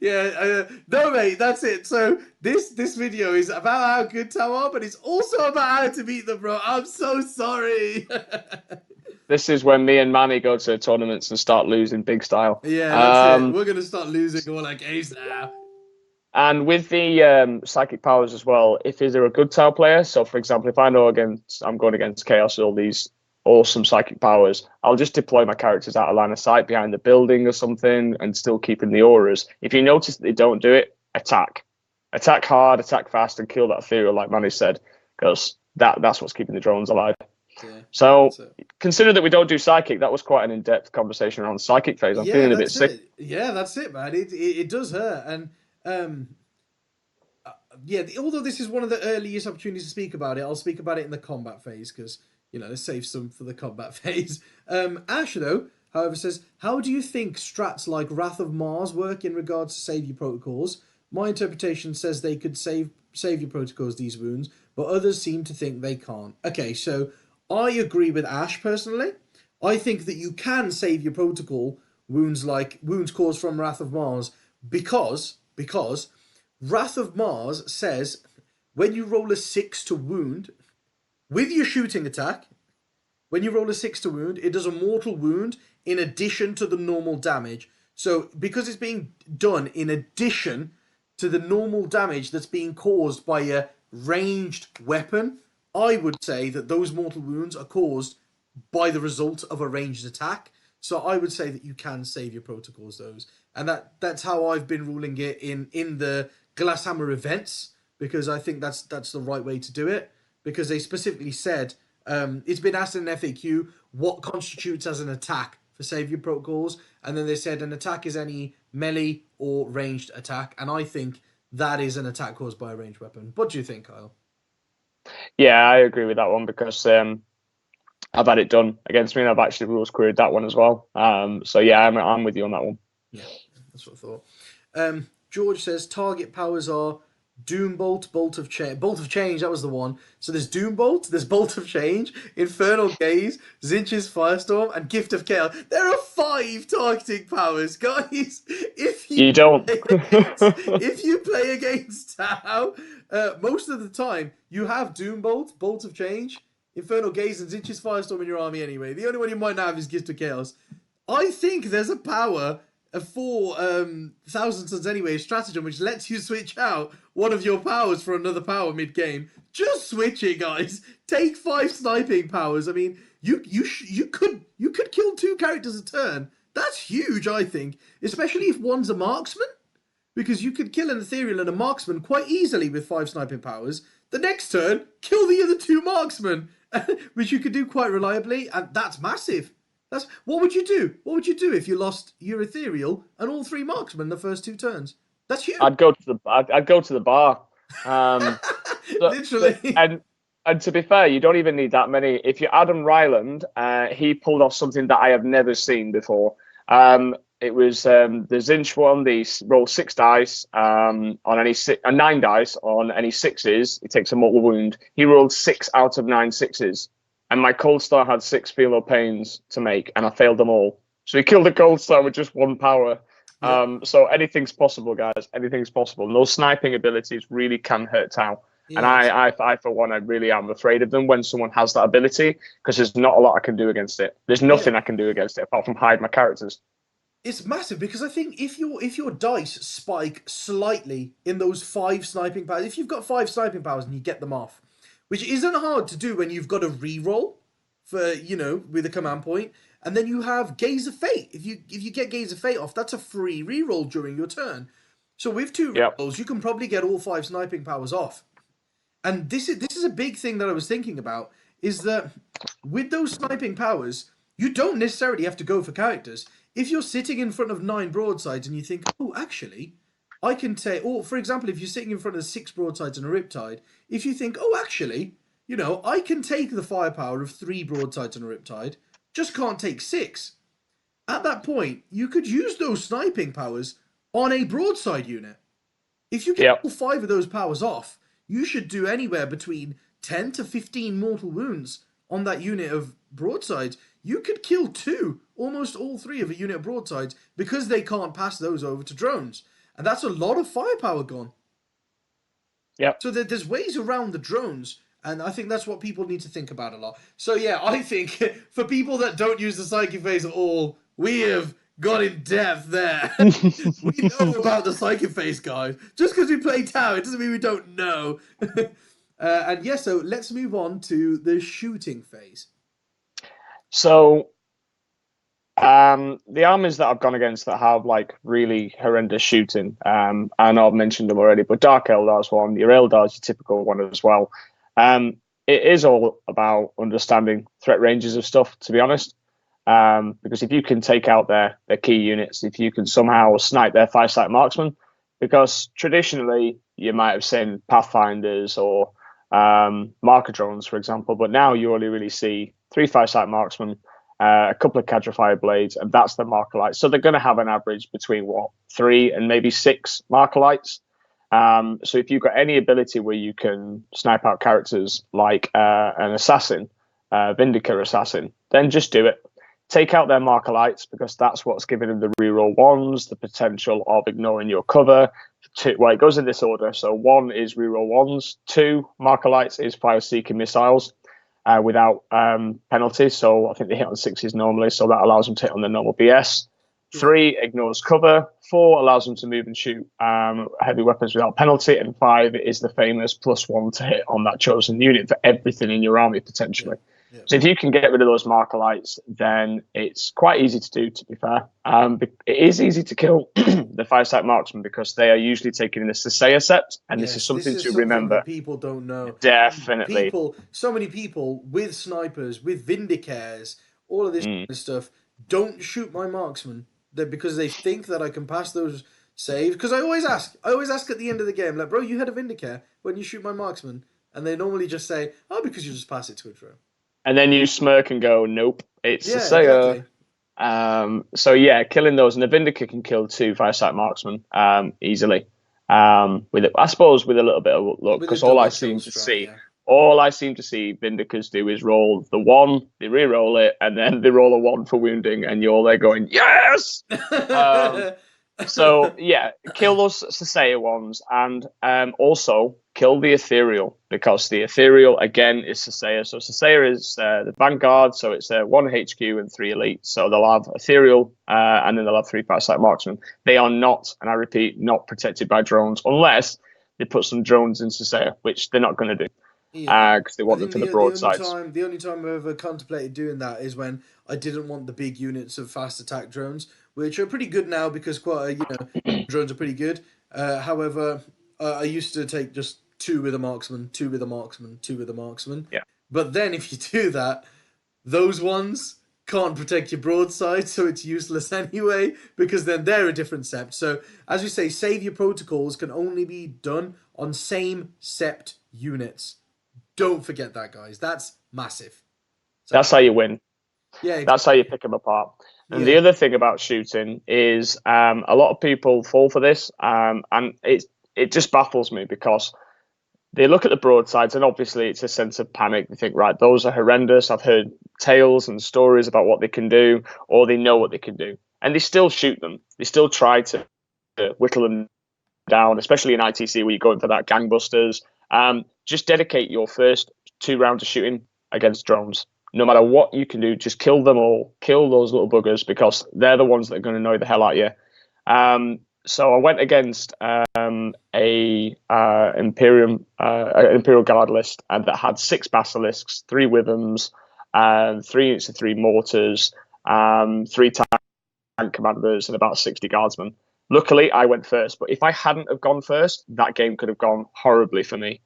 Yeah, no mate, that's it. So this video is about how good Tau are, but it's also about how to beat them, bro. I'm so sorry. This is when me and Manny go to tournaments and start losing big style. Yeah, that's it. We're going to start losing all our games now. And with the psychic powers as well, if they're a good Tau player, so for example, if I know I'm going against Chaos with all these awesome psychic powers, I'll just deploy my characters out of line of sight behind the building or something and still keeping the auras. If you notice that they don't do it, attack hard, attack fast, and kill that ethereal, like Manny said, because that's what's keeping the drones alive. Yeah, so consider that we don't do psychic. That was quite an in-depth conversation around the psychic phase. I'm feeling a bit sick. Yeah, that's it, man. It does hurt. And yeah, although this is one of the earliest opportunities to speak about it, I'll speak about it in the combat phase, because let's save some for the combat phase. Ash, though, however, says, how do you think strats like Wrath of Mars work in regards to savior protocols? My interpretation says they could save savior protocols these wounds, but others seem to think they can't. Okay, so I agree with Ash personally. I think that you can save your protocol wounds like wounds caused from Wrath of Mars because Wrath of Mars says when you roll a 6 to wound, with your shooting attack, when you roll a 6 to wound, it does a mortal wound in addition to the normal damage. So because it's being done in addition to the normal damage that's being caused by a ranged weapon, I would say that those mortal wounds are caused by the result of a ranged attack. So I would say that you can save your protocols those. And that's how I've been ruling it in the Glasshammer events, because I think that's the right way to do it. Because they specifically said, it's been asked in an FAQ, what constitutes as an attack for savior protocols? And then they said an attack is any melee or ranged attack. And I think that is an attack caused by a ranged weapon. What do you think, Kyle? Yeah, I agree with that one, because I've had it done against me and I've actually rules queried that one as well. So yeah, I'm with you on that one. Yeah, that's what I thought. George says target powers are Doom Bolt, Bolt of Change, that was the one. So there's Doom Bolt, there's Bolt of Change, Infernal Gaze, Zinch's Firestorm, and Gift of Chaos. There are 5 targeting powers, guys. If you play against Tau, most of the time you have Doom Bolt, Bolt of Change, Infernal Gaze and Zinch's Firestorm in your army anyway. The only one you might not have is Gift of Chaos. I think there's a power for Thousand Suns anyway, stratagem, which lets you switch out one of your powers for another power mid-game. Just switch it, guys. Take 5 sniping powers. I mean, you could kill 2 characters a turn. That's huge, I think. Especially if one's a marksman. Because you could kill an Ethereal and a marksman quite easily with 5 sniping powers. The next turn, kill the other 2 marksmen. Which you could do quite reliably, and that's massive. What would you do? What would you do if you lost your Ethereal and all 3 marksmen the first 2 turns? That's huge. I'd go to the bar. Literally. And to be fair, you don't even need that many. If you're Adam Ryland, he pulled off something that I have never seen before. It was the Zinch one. They roll 6 dice on any 9 dice on any 6s. He takes a mortal wound. He rolled 6 out of 9 6s. And my Cold Star had 6 Feel of Pains to make, and I failed them all. So he killed the Cold Star with just 1 power. Yeah. So anything's possible, guys. Anything's possible. And those sniping abilities really can hurt Tau. Yes. And I, for one, I really am afraid of them when someone has that ability, because there's not a lot I can do against it. There's nothing I can do against it apart from hide my characters. It's massive, because I think if your dice spike slightly in those 5 sniping powers, if you've got 5 sniping powers and you get them off, which isn't hard to do when you've got a reroll for, with a command point, and then you have Gaze of Fate. If you get Gaze of Fate off, that's a free reroll during your turn. So with 2 rerolls, you can probably get all 5 sniping powers off. And this is a big thing that I was thinking about, is that with those sniping powers, you don't necessarily have to go for characters. If you're sitting in front of 9 broadsides and you think, oh, actually, I can take, or for example, if you're sitting in front of 6 broadsides and a Riptide, if you think, oh, actually, I can take the firepower of 3 broadsides and a Riptide, just can't take 6. At that point, you could use those sniping powers on a broadside unit. If you get all 5 of those powers off, you should do anywhere between 10 to 15 mortal wounds on that unit of broadsides. You could kill 2, almost all 3 of a unit of broadsides, because they can't pass those over to drones. And that's a lot of firepower gone. Yeah. So there's ways around the drones, and I think that's what people need to think about a lot. So yeah, I think for people that don't use the Psychic Phase at all, we have got in depth there. We know about the Psychic Phase, guys. Just because we play Tau, it doesn't mean we don't know. And yeah, so let's move on to the shooting phase. So the armies that I've gone against that have like really horrendous shooting, I know I've mentioned them already, but Dark Eldar's one, your Eldar's your typical one as well. It is all about understanding threat ranges of stuff, to be honest. Because if you can take out their key units, if you can somehow snipe their 5-site marksman, because traditionally you might have seen Pathfinders or marker drones, for example, but now you only really see 3 5-site marksmen, a couple of Cadrifier blades, and that's the marker lights. So they're going to have an average between 3 and maybe 6 marker lights. So if you've got any ability where you can snipe out characters like an assassin, Vindicator assassin, then just do it. Take out their marker lights, because that's what's giving them the reroll 1s, the potential of ignoring your cover. It goes in this order. So 1 is reroll 1s, 2 marker lights is fire-seeking missiles without penalty. So I think they hit on 6s normally, so that allows them to hit on the normal BS. 3 ignores cover. 4 allows them to move and shoot heavy weapons without penalty. And 5 is the famous +1 to hit on that chosen unit for everything in your army, potentially. Yeah. So if you can get rid of those marker lights, then it's quite easy to do, to be fair. It is easy to kill the 5-site marksmen, because they are usually taking the Sisea set, and this is something to remember. People don't know. Definitely. So many people with snipers, with Vindicares, all of this kind of stuff, don't shoot my marksman, because they think that I can pass those saves. Because I always ask at the end of the game, like, bro, you had a Vindicare when you shoot my marksman, and they normally just say, oh, because you just pass it to a drone. And then you smirk and go, nope, it's a Sisea. Exactly. So yeah, killing those, and the Vindicator can kill 2 5-site marksmen easily. With it, I suppose, with a little bit of luck, because all I seem to see Vindicators do is roll the 1, they re-roll it, and then they roll a 1 for wounding, and you're there going, yes. So yeah, kill those Sisea ones, and also kill the ethereal, because the ethereal again is Sasaya. So Sasaya is the vanguard, so it's 1 HQ and 3 elite. So they'll have ethereal, and then they'll have 3 parasite marksmen. They are not, and I repeat, not protected by drones unless they put some drones in Sasaya, which they're not going to do. Yeah, Because they want them for the broadsides. the only time I've ever contemplated doing that is when I didn't want the big units of fast attack drones, which are pretty good now because drones are pretty good. However, I used to take just 2 with a marksman, 2 with a marksman, 2 with a marksman. Yeah. But then if you do that, those ones can't protect your broadside, so it's useless anyway, because then they're a different sept. So, as we say, savior protocols can only be done on same sept units. Don't forget that, guys. That's massive. So, that's how you win. Yeah, exactly. That's how you pick them apart. And the other thing about shooting is a lot of people fall for this, and it just baffles me, because they look at the broadsides and obviously it's a sense of panic. They think, right, those are horrendous. I've heard tales and stories about what they can do, or they know what they can do. And they still shoot them. They still try to whittle them down, especially in ITC where you're going for that gangbusters. Just dedicate your first 2 rounds of shooting against drones. No matter what you can do, just kill them all. Kill those little buggers, because they're the ones that are going to annoy the hell out of you. So I went against a Imperial Guard list, and that had 6 basilisks, 3 withams, 3 units of 3 mortars, 3 tank commanders, and about 60 guardsmen. Luckily, I went first, but if I hadn't have gone first, that game could have gone horribly for me.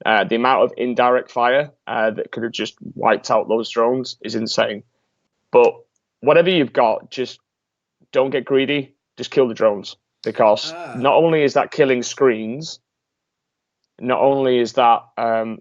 The amount of indirect fire that could have just wiped out those drones is insane. But whatever you've got, just don't get greedy. Just kill the drones, because not only is that killing screens, not only is that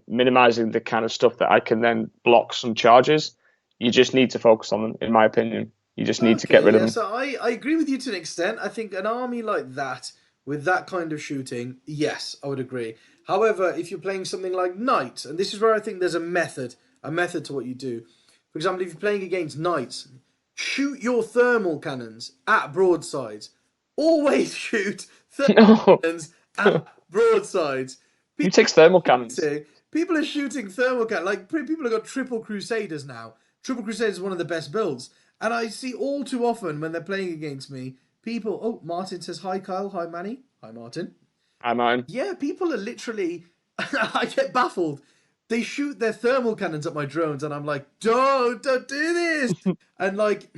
minimizing the kind of stuff that I can then block some charges, you just need to focus on them, in my opinion. You just need to get rid of them. So I agree with you to an extent. I think an army like that, with that kind of shooting, yes, I would agree. However, if you're playing something like Knights, and this is where I think there's a method to what you do. For example, if you're playing against Knights, shoot your thermal cannons at broadsides. Always shoot thermal cannons at broadsides. Who takes thermal cannons? People are shooting thermal cannons. Like, people have got triple Crusaders now. Triple Crusaders is one of the best builds. And I see all too often when they're playing against me, people... Oh, Martin says, hi, Kyle. Hi, Manny. Hi, Martin. Hi, Martin. Yeah, people are literally... I get baffled. They shoot their thermal cannons at my drones, and I'm like, don't do this! And, like,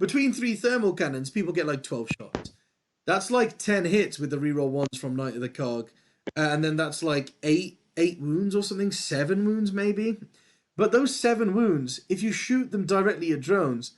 between 3 thermal cannons, people get, like, 12 shots. That's, like, 10 hits with the reroll ones from Knight of the Cog. And then that's, like, 8 wounds or something. 7 wounds, maybe. But those 7 wounds, if you shoot them directly at drones,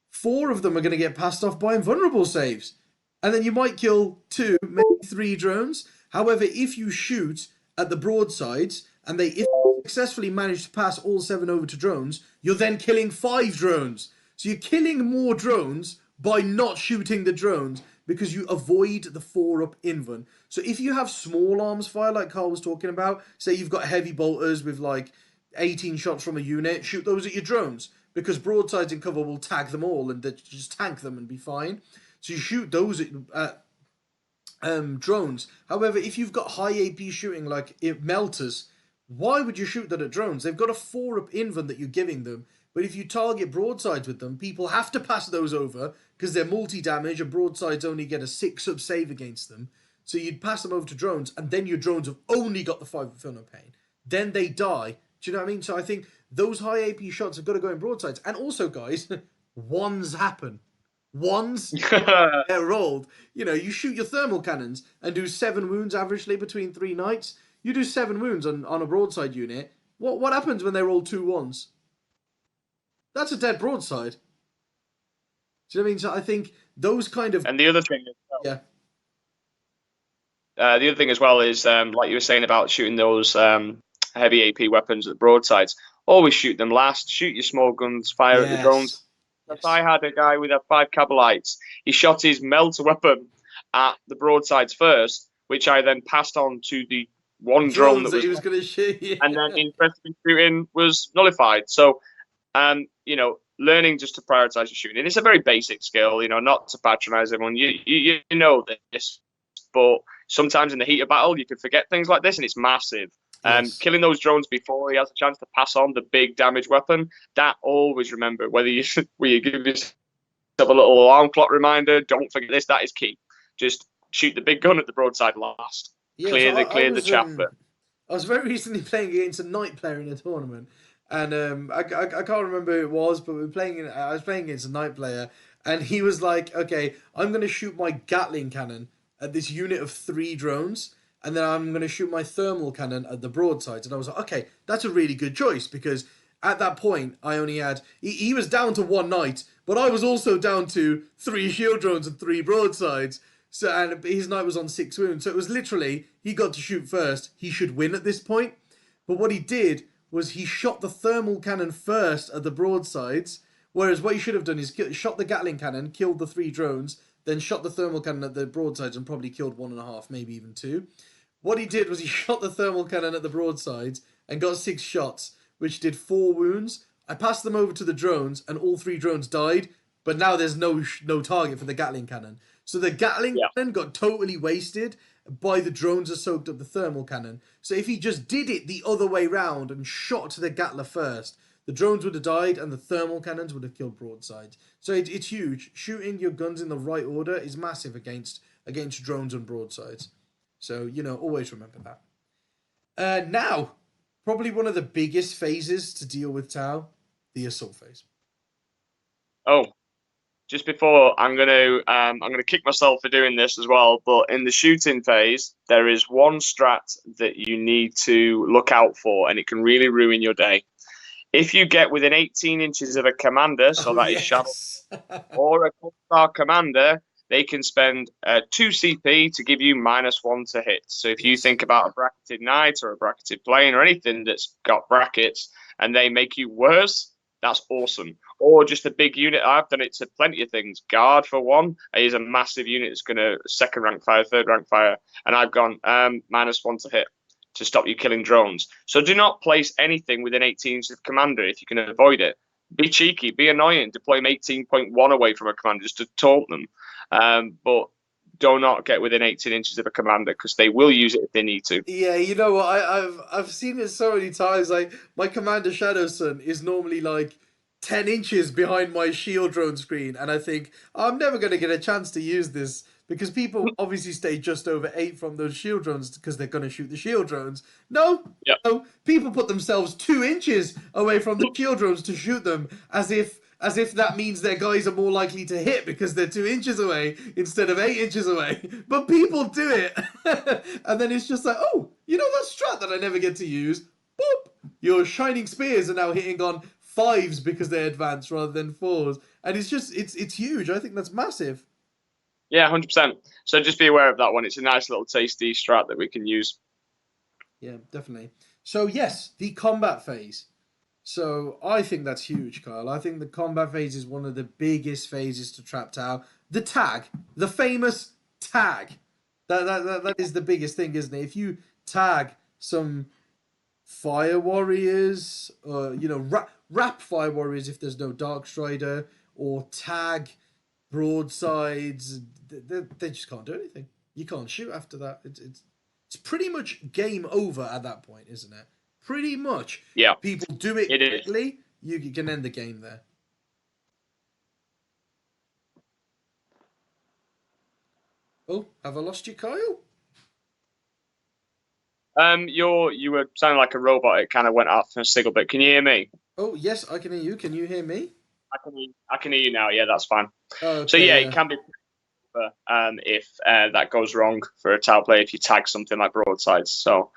4 of them are going to get passed off by invulnerable saves. And then you might kill 2, maybe 3 drones. However, if you shoot at the broadsides, and if you successfully manage to pass all 7 over to drones, you're then killing 5 drones. So you're killing more drones by not shooting the drones, because you avoid the 4-up invuln. So if you have small arms fire, like Carl was talking about, say you've got heavy bolters with like 18 shots from a unit, shoot those at your drones, because broadsides in cover will tag them all and just tank them and be fine. So you shoot those at drones. However, if you've got high AP shooting like melters, why would you shoot that at drones? They've got a 4-up invuln that you're giving them, but if you target broadsides with them, people have to pass those over because they're multi-damage and broadsides only get a 6-up save against them. So you'd pass them over to drones, and then your drones have only got the 5-up Inferno Pain. Then they die. Do you know what I mean? So I think those high AP shots have got to go in broadsides. And also, guys, ones happen. Ones, they're rolled. You know, you shoot your thermal cannons and do 7 wounds averagely between 3 knights. You do 7 wounds on a broadside unit. What happens when they roll 2 ones? That's a dead broadside. Do you know what I mean? So I think those kind of... And the other thing... Yeah. The other thing as well is, like you were saying about shooting those heavy AP weapons at broadsides, always shoot them last. Shoot your small guns, fire at the drones. Yes. I had a guy with 5 Cabalites. He shot his melter weapon at the broadsides first, which I then passed on to the one drone that he was going to shoot. Yeah. And then his rest of his shooting was nullified. So, you know, learning just to prioritize your shooting. And it's a very basic skill, you know, not to patronize everyone. You know this, but sometimes in the heat of battle, you can forget things like this, and it's massive. Yes. Killing those drones before he has a chance to pass on the big damage weapon, that always remember, whether you give yourself a little alarm clock reminder, don't forget this, that is key. Just shoot the big gun at the broadside last. Yeah, so Clear the chapter. I was very recently playing against a knight player in a tournament, and I can't remember who it was, but I was playing against a knight player, and he was like, "Okay, I'm going to shoot my Gatling cannon at this unit of 3 drones, and then I'm going to shoot my thermal cannon at the broadsides." And I was like, "Okay, that's a really good choice because at that point I only had he was down to 1 knight, but I was also down to 3 shield drones and 3 broadsides." So, and his knight was on 6 wounds. So it was literally, he got to shoot first. He should win at this point. But what he did was he shot the thermal cannon first at the broadsides. Whereas what he should have done is shot the Gatling cannon, killed the 3 drones, then shot the thermal cannon at the broadsides and probably killed 1.5, maybe even 2. What he did was he shot the thermal cannon at the broadsides and got 6 shots, which did 4 wounds. I passed them over to the drones and all 3 drones died. But now there's no target for the Gatling cannon. So the Gatling cannon got totally wasted by the drones that soaked up the thermal cannon. So if he just did it the other way round and shot to the Gatler first, the drones would have died and the thermal cannons would have killed broadsides. So it's huge. Shooting your guns in the right order is massive against drones and broadsides. So, always remember that. Now, probably one of the biggest phases to deal with Tau, the assault phase. Oh, just before, I'm gonna kick myself for doing this as well. But in the shooting phase, there is one strat that you need to look out for, and it can really ruin your day. If you get within 18 inches of a commander, so that is Shadow, or a star commander, they can spend 2 CP to give you -1 to hit. So if you think about a bracketed knight or a bracketed plane or anything that's got brackets, and they make you worse, that's awesome. Or just a big unit. I've done it to plenty of things. Guard, for one, is a massive unit that's going to 2nd rank fire, 3rd rank fire. And I've gone -1 to hit to stop you killing drones. So do not place anything within 18 inches of commander if you can avoid it. Be cheeky, be annoying, deploy them 18.1 away from a commander just to taunt them. But do not get within 18 inches of a commander because they will use it if they need to. Yeah, you know what? I've seen it so many times. Like my Commander Shadow Sun is normally like 10 inches behind my shield drone screen, and I think I'm never going to get a chance to use this because people obviously stay just over 8 from those shield drones because they're going to shoot the shield drones. No, people put themselves 2 inches away from the shield drones to shoot them as if that means their guys are more likely to hit because they're 2 inches away instead of 8 inches away. But people do it. And then it's just like, oh, that strat that I never get to use? Boop! Your Shining Spears are now hitting on 5s because they're advanced rather than 4s. And it's huge. I think that's massive. Yeah, 100%. So just be aware of that one. It's a nice little tasty strat that we can use. Yeah, definitely. So yes, the combat phase. So I think that's huge, Kyle. I think the combat phase is one of the biggest phases to trap Tau. The tag, the famous tag. That is the biggest thing, isn't it? If you tag some fire warriors, or wrap fire warriors if there's no Dark Strider, or tag broadsides, they just can't do anything. You can't shoot after that. It's pretty much game over at that point, isn't it? Pretty much. Yeah. People do it quickly, you can end the game there. Oh, have I lost you, Kyle? You were sounding like a robot. It kind of went off in a single bit. Can you hear me? Oh, yes, I can hear you. Can you hear me? I can hear you now. Yeah, that's fine. Okay, so yeah, it can be if that goes wrong for a Tau player if you tag something like broadsides. So,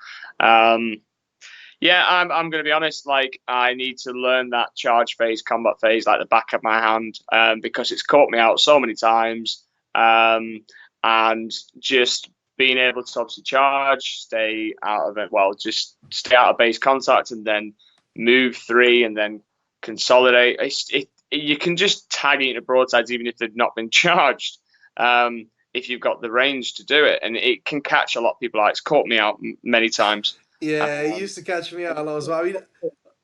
yeah, I'm going to be honest. Like, I need to learn that charge phase, combat phase, like the back of my hand, because it's caught me out so many times. And just being able to obviously charge, stay out of it. Well, just stay out of base contact and then move 3 and then consolidate. You can just tag it into broadsides even if they've not been charged. If you've got the range to do it, and it can catch a lot of people out. It's caught me out many times. Yeah, it used to catch me out a lot as well. I mean,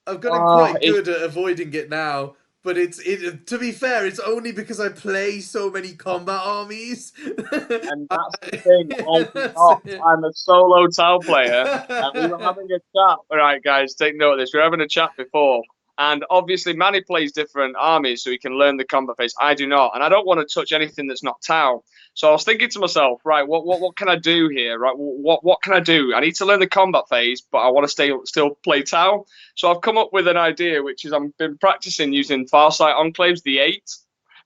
I've gotten quite good at avoiding it now, but to be fair, it's only because I play so many combat armies. And that's the thing. I do That's not. it. I'm a solo Tau player, and we were having a chat. All right, guys, take note of this. We were having a chat before, and obviously, Manny plays different armies, so he can learn the combat phase. I do not, and I don't want to touch anything that's not Tau. So I was thinking to myself, right, what can I do here? Right, what can I do? I need to learn the combat phase, but I want to still play Tau. So I've come up with an idea, which is I've been practicing using Farsight Enclaves, the 8,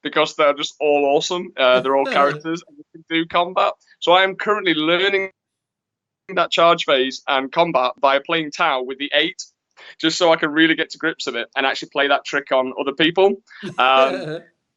because they're just all awesome. They're all characters and you can do combat. So I am currently learning that charge phase and combat by playing Tau with the 8, just so I can really get to grips of it and actually play that trick on other people.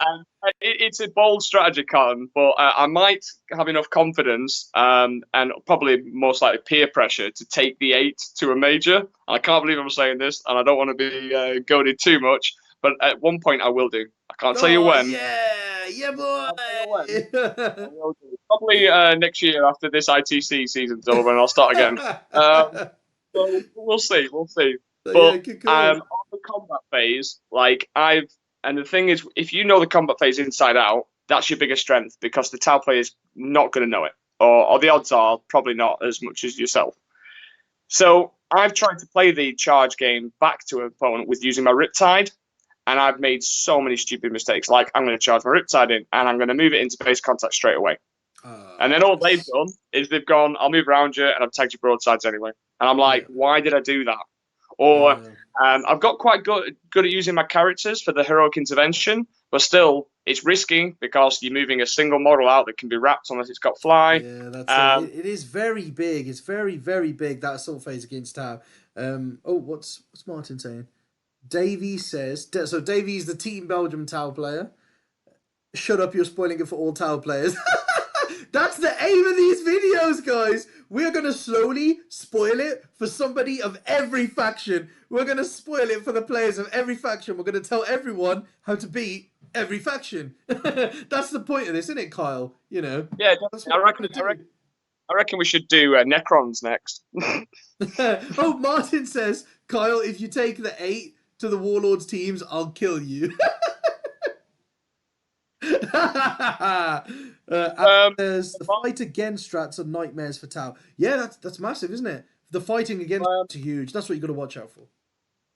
And it's a bold strategy, Cotton, but I might have enough confidence and probably most likely peer pressure to take the 8 to a major. And I can't believe I'm saying this, and I don't want to be goaded too much, but at one point I will do. I can't tell you Oh when. yeah, I'll tell you when. I boy. will do. Probably next year after this ITC season's over, and I'll start again. So we'll see, we'll see. So, yeah, But good call. on the combat phase, and the thing is, if you know the combat phase inside out, that's your biggest strength because the Tau player is not going to know it, or the odds are probably not as much as yourself. So I've tried to play the charge game back to an opponent with using my Riptide, and I've made so many stupid mistakes. Like I'm going to charge my Riptide in, and I'm going to move it into base contact straight away. And then all they've done is they've gone, I'll move around you, and I've tagged your broadsides anyway. And I'm like, why did I do that? Or I've got quite good at using my characters for the heroic intervention, but still, it's risky because you're moving a single model out that can be wrapped unless it's got fly. Yeah, that's it. It is very big. It's very, very big, that assault phase against Tau. What's Martin saying? Davey says, so Davey's the Team Belgium Tau player. Shut up, you're spoiling it for all Tau players. That's the aim of these videos, guys. We're going to slowly spoil it for somebody of every faction. We're going to spoil it for the players of every faction. We're going to tell everyone how to beat every faction. That's the point of this, isn't it, Kyle? You know? Yeah, I reckon we should do Necrons next. Oh, Martin says, Kyle, if you take the 8 to the Warlords teams, I'll kill you. There's the fight against strats and nightmares for Tau. Yeah, that's massive, isn't it? The fighting against strats are huge. That's what you got to watch out for.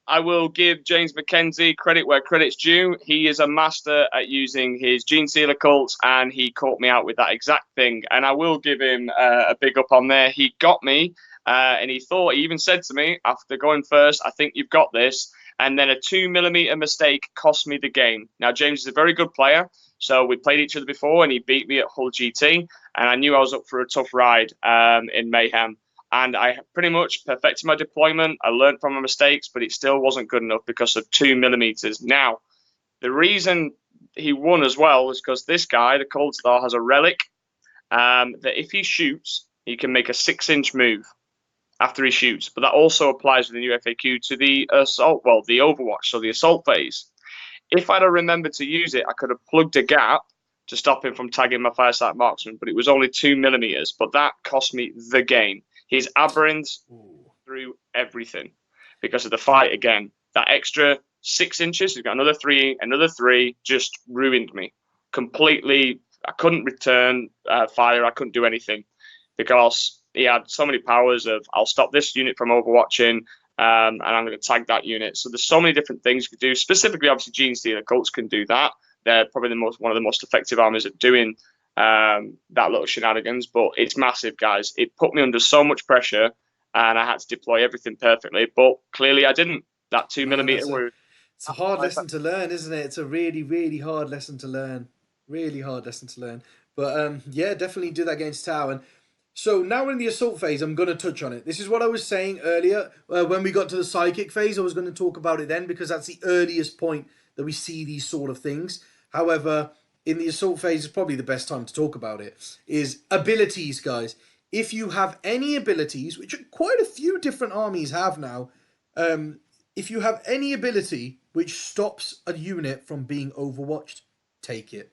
I will give James McKenzie credit where credit's due. He is a master at using his Gene Sealer cults, and he caught me out with that exact thing. And I will give him a big up on there. He got me, and he even said to me after going first, I think you've got this. And then a 2mm mistake cost me the game. Now, James is a very good player. So we played each other before, and he beat me at Hull GT. And I knew I was up for a tough ride in Mayhem. And I pretty much perfected my deployment. I learned from my mistakes, but it still wasn't good enough because of 2mm. Now, the reason he won as well is because this guy, the Cold Star, has a relic that if he shoots, he can make a 6-inch move after he shoots. But that also applies with the new FAQ to the assault, the Overwatch, so the assault phase. If I'd have remembered to use it, I could have plugged a gap to stop him from tagging my Firesight Marksman, but it was only 2mm. But that cost me the game. His Aberrant through everything because of the fight again. That extra 6 inches, he's got another three, just ruined me completely. I couldn't return fire. I couldn't do anything because he had so many powers of I'll stop this unit from overwatching, and I'm going to tag that unit. So there's so many different things you could do. Specifically, obviously, Gene Stealer cults can do that. They're probably one of the most effective armies at doing that little shenanigans. But it's massive, guys. It put me under so much pressure, and I had to deploy everything perfectly. But clearly, I didn't. That 2mm wound. It's a hard lesson to learn, isn't it? It's a really, really hard lesson to learn. Really hard lesson to learn. But yeah, definitely do that against Tau. And so now we're in the assault phase. I'm going to touch on it. This is what I was saying earlier. When we got to the psychic phase, I was going to talk about it then because that's the earliest point that we see these sort of things. However, in the assault phase is probably the best time to talk about it, is abilities, guys. If you have any abilities, which quite a few different armies have now, if you have any ability which stops a unit from being overwatched, take it.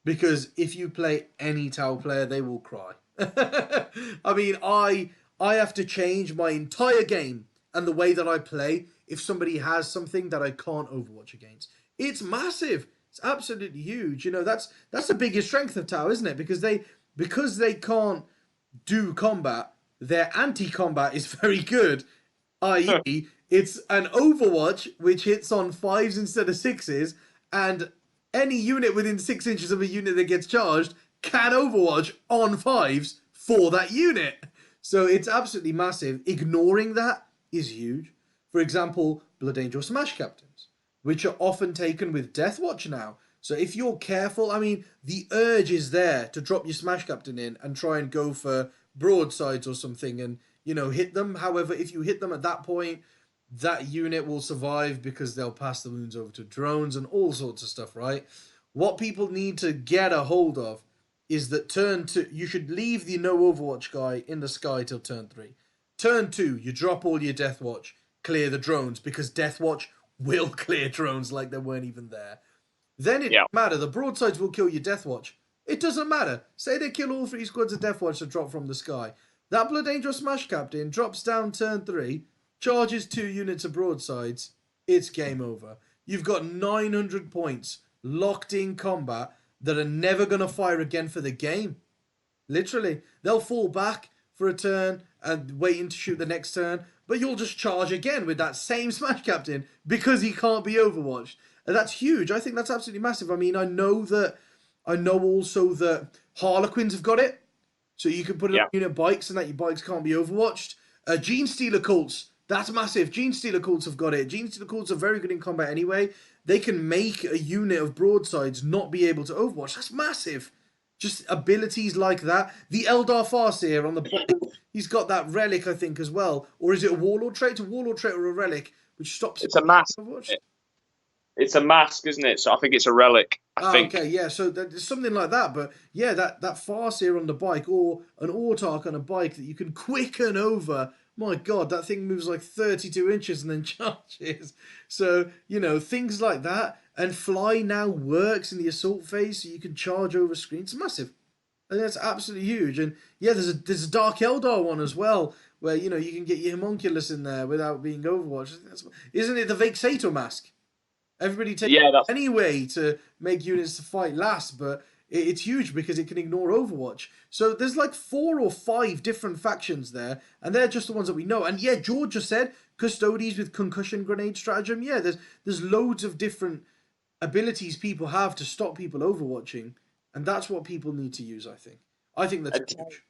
Because if you play any Tau player, they will cry. I mean, I have to change my entire game and the way that I play if somebody has something that I can't overwatch against. It's massive. It's absolutely huge. That's the biggest strength of Tau, isn't it? Because they can't do combat, their anti-combat is very good. I.e., it's an Overwatch which hits on fives instead of sixes, and any unit within 6 inches of a unit that gets charged can Overwatch on fives for that unit. So it's absolutely massive. Ignoring that is huge. For example, Blood Angel Smash Captains, which are often taken with Deathwatch now. So if you're careful, I mean, the urge is there to drop your Smash Captain in and try and go for broadsides or something and, hit them. However, if you hit them at that point, that unit will survive because they'll pass the wounds over to drones and all sorts of stuff, right? What people need to get a hold of is that turn 2, you should leave the no Overwatch guy in the sky till turn 3. Turn 2, you drop all your Deathwatch, clear the drones, because Deathwatch will clear drones like they weren't even there. Then it doesn't matter. The broadsides will kill your Deathwatch. It doesn't matter. Say they kill all 3 squads of Deathwatch that drop from the sky. That Blood Angel Smash Captain drops down turn 3, charges 2 units of broadsides. It's game over. You've got 900 points locked in combat that are never going to fire again for the game. Literally. They'll fall back for a turn and waiting to shoot the next turn, but you'll just charge again with that same Smash Captain because he can't be Overwatched. And that's huge. I think that's absolutely massive. I mean, I know also that Harlequins have got it. So you can put it on unit bikes and that your bikes can't be Overwatched. Gene Stealer Cults, that's massive. Gene Stealer Cults have got it. Gene Stealer Cults are very good in combat anyway. They can make a unit of broadsides not be able to Overwatch. That's massive. Just abilities like that. The Eldar Farseer on the bottom, he's got that relic, I think, as well. Or is it a Warlord trait? A Warlord trait or a relic, which stops... It's a mask. It's a mask, isn't it? So I think it's a relic. I think. Okay, yeah, so there's something like that. But yeah, that Farseer on the bike or an Autarch on a bike that you can quicken over. My God, that thing moves like 32 inches and then charges. So, things like that. And Fly now works in the assault phase, so you can charge over screens. It's massive. I think that's absolutely huge. And yeah, there's a Dark Eldar one as well, where, you can get your Homunculus in there without being Overwatched. Isn't it the Vexator mask? Everybody takes anyway to make units to fight last, but it's huge because it can ignore Overwatch. So there's like 4 or 5 different factions there, and they're just the ones that we know. And yeah, George just said Custodes with concussion grenade stratagem. Yeah, there's loads of different abilities people have to stop people Overwatching, and that's what people need to use, I think. I think that's huge.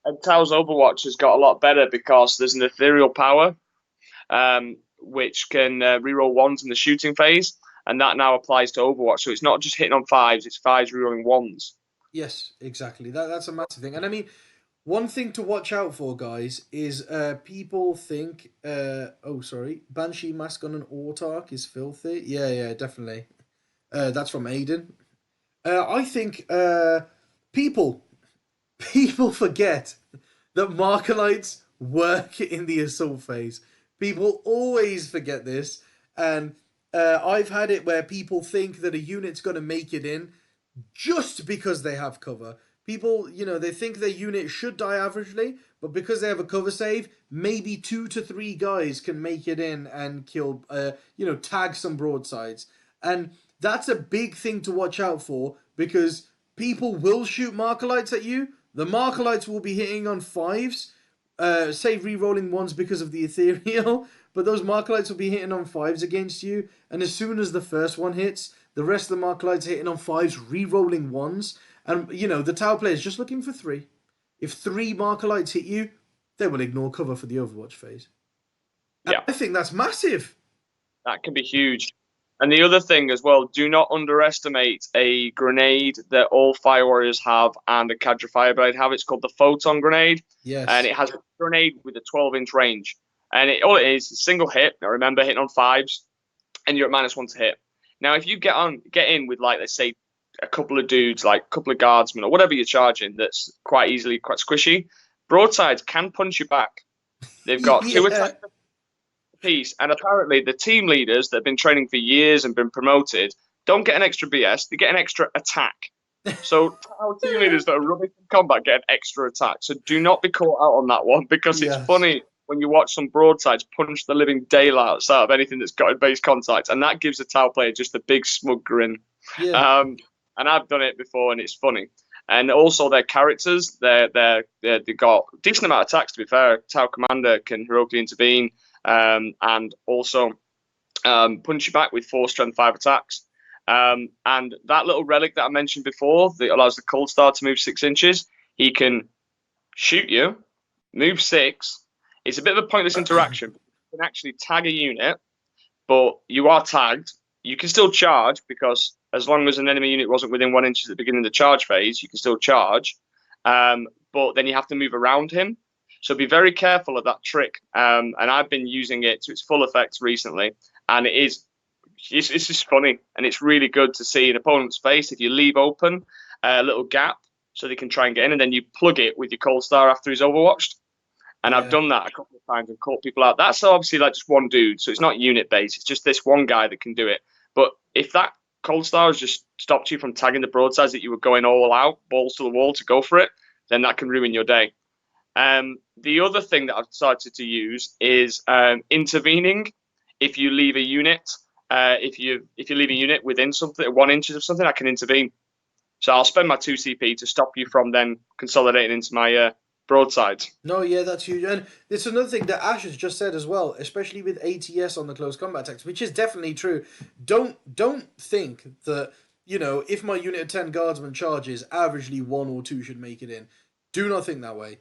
And Tao's Overwatch has got a lot better because there's an ethereal power, which can reroll 1s in the shooting phase. And that now applies to Overwatch. So it's not just hitting on 5s, it's 5s rerolling 1s. Yes, exactly. That's a massive thing. And I mean, one thing to watch out for, guys, is people think, Banshee mask on an Autarch is filthy. Yeah, definitely. That's from Aiden. I think people forget that Markalites work in the assault phase. People always forget this. And I've had it where people think that a unit's going to make it in just because they have cover. People, they think their unit should die averagely, but because they have a cover save, maybe 2 to 3 guys can make it in and kill, tag some broadsides. And that's a big thing to watch out for because people will shoot Markalites at you. The Markalites will be hitting on 5s, say re-rolling 1s because of the ethereal, but those Markalites will be hitting on 5s against you, and as soon as the first one hits, the rest of the Markalites are hitting on 5s, re-rolling 1s, and, the Tau player is just looking for 3. If 3 Markalites hit you, they will ignore cover for the Overwatch phase. And I think that's massive. That can be huge. And the other thing as well, do not underestimate a grenade that all Fire Warriors have and a Cadre Fireblade have. It's called the Photon Grenade. Yes. And it has a grenade with a 12-inch range. And all it is a single hit. Now remember, hitting on 5s, and you're at -1 to hit. Now, if you get in with, like, let's say, a couple of dudes, like a couple of guardsmen or whatever you're charging, that's quite squishy, broadsides can punch you back. They've got 2 attacks piece, and apparently the team leaders that have been training for years and been promoted don't get an extra BS, they get an extra attack. So our team leaders that are rubbish in combat get an extra attack. So do not be caught out on that one because it's funny. when you watch some broadsides punch the living daylights out of anything that's got a base contact, and that gives the Tau player just a big smug grin. Yeah. And I've done it before, and it's funny. And also their characters, they've got a decent amount of attacks. To be fair, Tau Commander can heroically intervene, and also punch you back with 4 strength 5 attacks. And that little relic that I mentioned before that allows the Cold Star to move 6 inches, he can shoot you, move 6. It's a bit of a pointless interaction. You can actually tag a unit, but you are tagged. You can still charge, because as long as an enemy unit wasn't within 1 inch at the beginning of the charge phase, you can still charge. But then you have to move around him. So be very careful of that trick. And I've been using it to its full effect recently. And it's just funny. And it's really good to see an opponent's face if you leave open a little gap so they can try and get in. And then you plug it with your Cold Star after he's overwatched. And I've done that a couple of times and caught people out. That's obviously like just one dude. So it's not unit based. It's just this one guy that can do it. But if that Cold Star has just stopped you from tagging the broadsides that you were going all out, balls to the wall to go for it, then that can ruin your day. The other thing that I've started to use is intervening. If you leave a unit, if you leave a unit within something 1 inch of something, I can intervene. So I'll spend my 2 CP to stop you from then consolidating into my broadsides. No, yeah, that's huge. And it's another thing that Ash has just said as well, especially with ATS on the close combat attacks, which is definitely true. Don't think that, you know, if my unit of 10 guardsmen charges, averagely 1 or 2 should make it in. Do not think that way.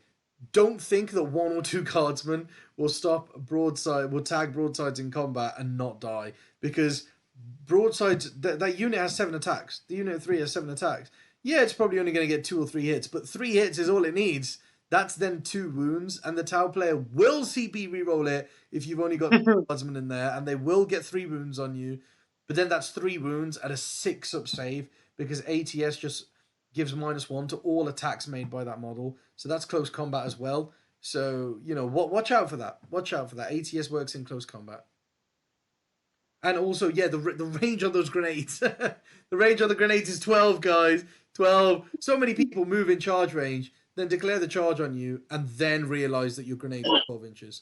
Don't think that 1 or 2 guardsmen will tag broadsides in combat and not die, because broadsides, that unit has 7 attacks. The unit of 3 has 7 attacks. Yeah, it's probably only going to get 2 or 3 hits, but 3 hits is all it needs. That's then 2 wounds, and the Tau player will CP reroll it if you've only got guardsmen in there, and they will get 3 wounds on you. But then that's 3 wounds at a 6-up save, because ATS just gives -1 to all attacks made by that model. So that's close combat as well. So, you know, watch out for that. Watch out for that. ATS works in close combat. And also, yeah, the range on those grenades. The range on the grenades is 12, guys. 12. So many people move in charge range, then declare the charge on you, and then realize that your grenade is 12 inches.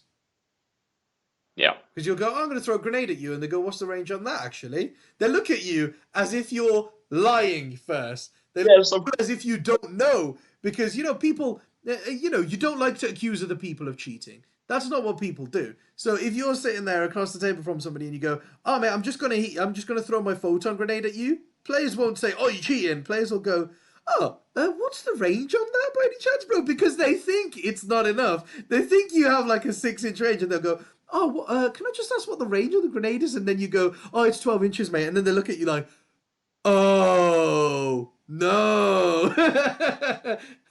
Yeah. Because you'll go, oh, I'm going to throw a grenade at you, and they go, what's the range on that, actually? They look at you as if you're lying first. They look as if you don't know. Because, you know, people, you know, you don't like to accuse other people of cheating. That's not what people do. So if you're sitting there across the table from somebody and you go, oh, mate, I'm just going to throw my photon grenade at you, players won't say, oh, you're cheating. Players will go, oh, what's the range on that by any chance, bro? Because they think it's not enough. They think you have like a 6-inch range, and they'll go, oh, can I just ask what the range of the grenade is? And then you go, oh, it's 12 inches, mate. And then they look at you like, oh, no.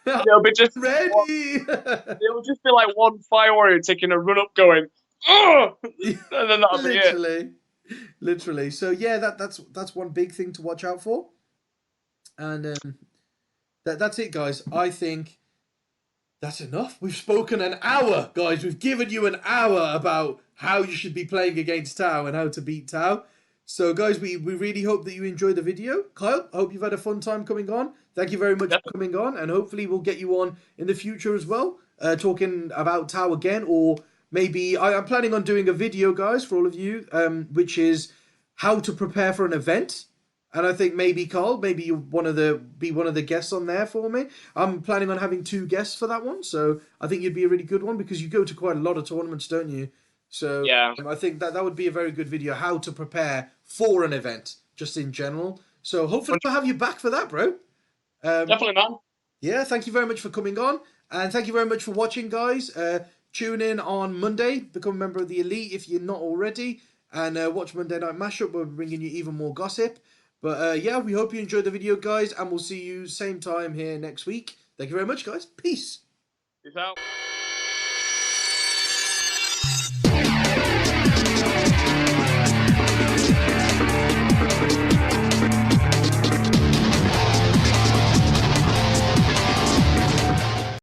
They'll be just ready. It'll just be like one fire warrior taking a run up going, oh! And then that'll be it. Literally. So yeah, that's one big thing to watch out for. And that's it, guys. I think that's enough. We've spoken an hour, guys. We've given you an hour about how you should be playing against Tau and how to beat Tau. So, guys, we really hope that you enjoyed the video. Kyle, I hope you've had a fun time coming on. Thank you very much for coming on, and hopefully we'll get you on in the future as well, talking about Tau again, or maybe I'm planning on doing a video, guys, for all of you, which is how to prepare for an event. And I think maybe, Carl, maybe you be one of the guests on there for me. I'm planning on having 2 guests for that one, so I think you'd be a really good one, because you go to quite a lot of tournaments, don't you? So yeah, I think that would be a very good video, how to prepare for an event, just in general. So hopefully we'll have you back for that, bro. Definitely, man. Yeah, thank you very much for coming on. And thank you very much for watching, guys. Tune in on Monday. Become a member of the Elite if you're not already. And watch Monday Night Mashup. We're bringing you even more gossip. But yeah, we hope you enjoyed the video, guys. And we'll see you same time here next week. Thank you very much, guys. Peace. Peace out.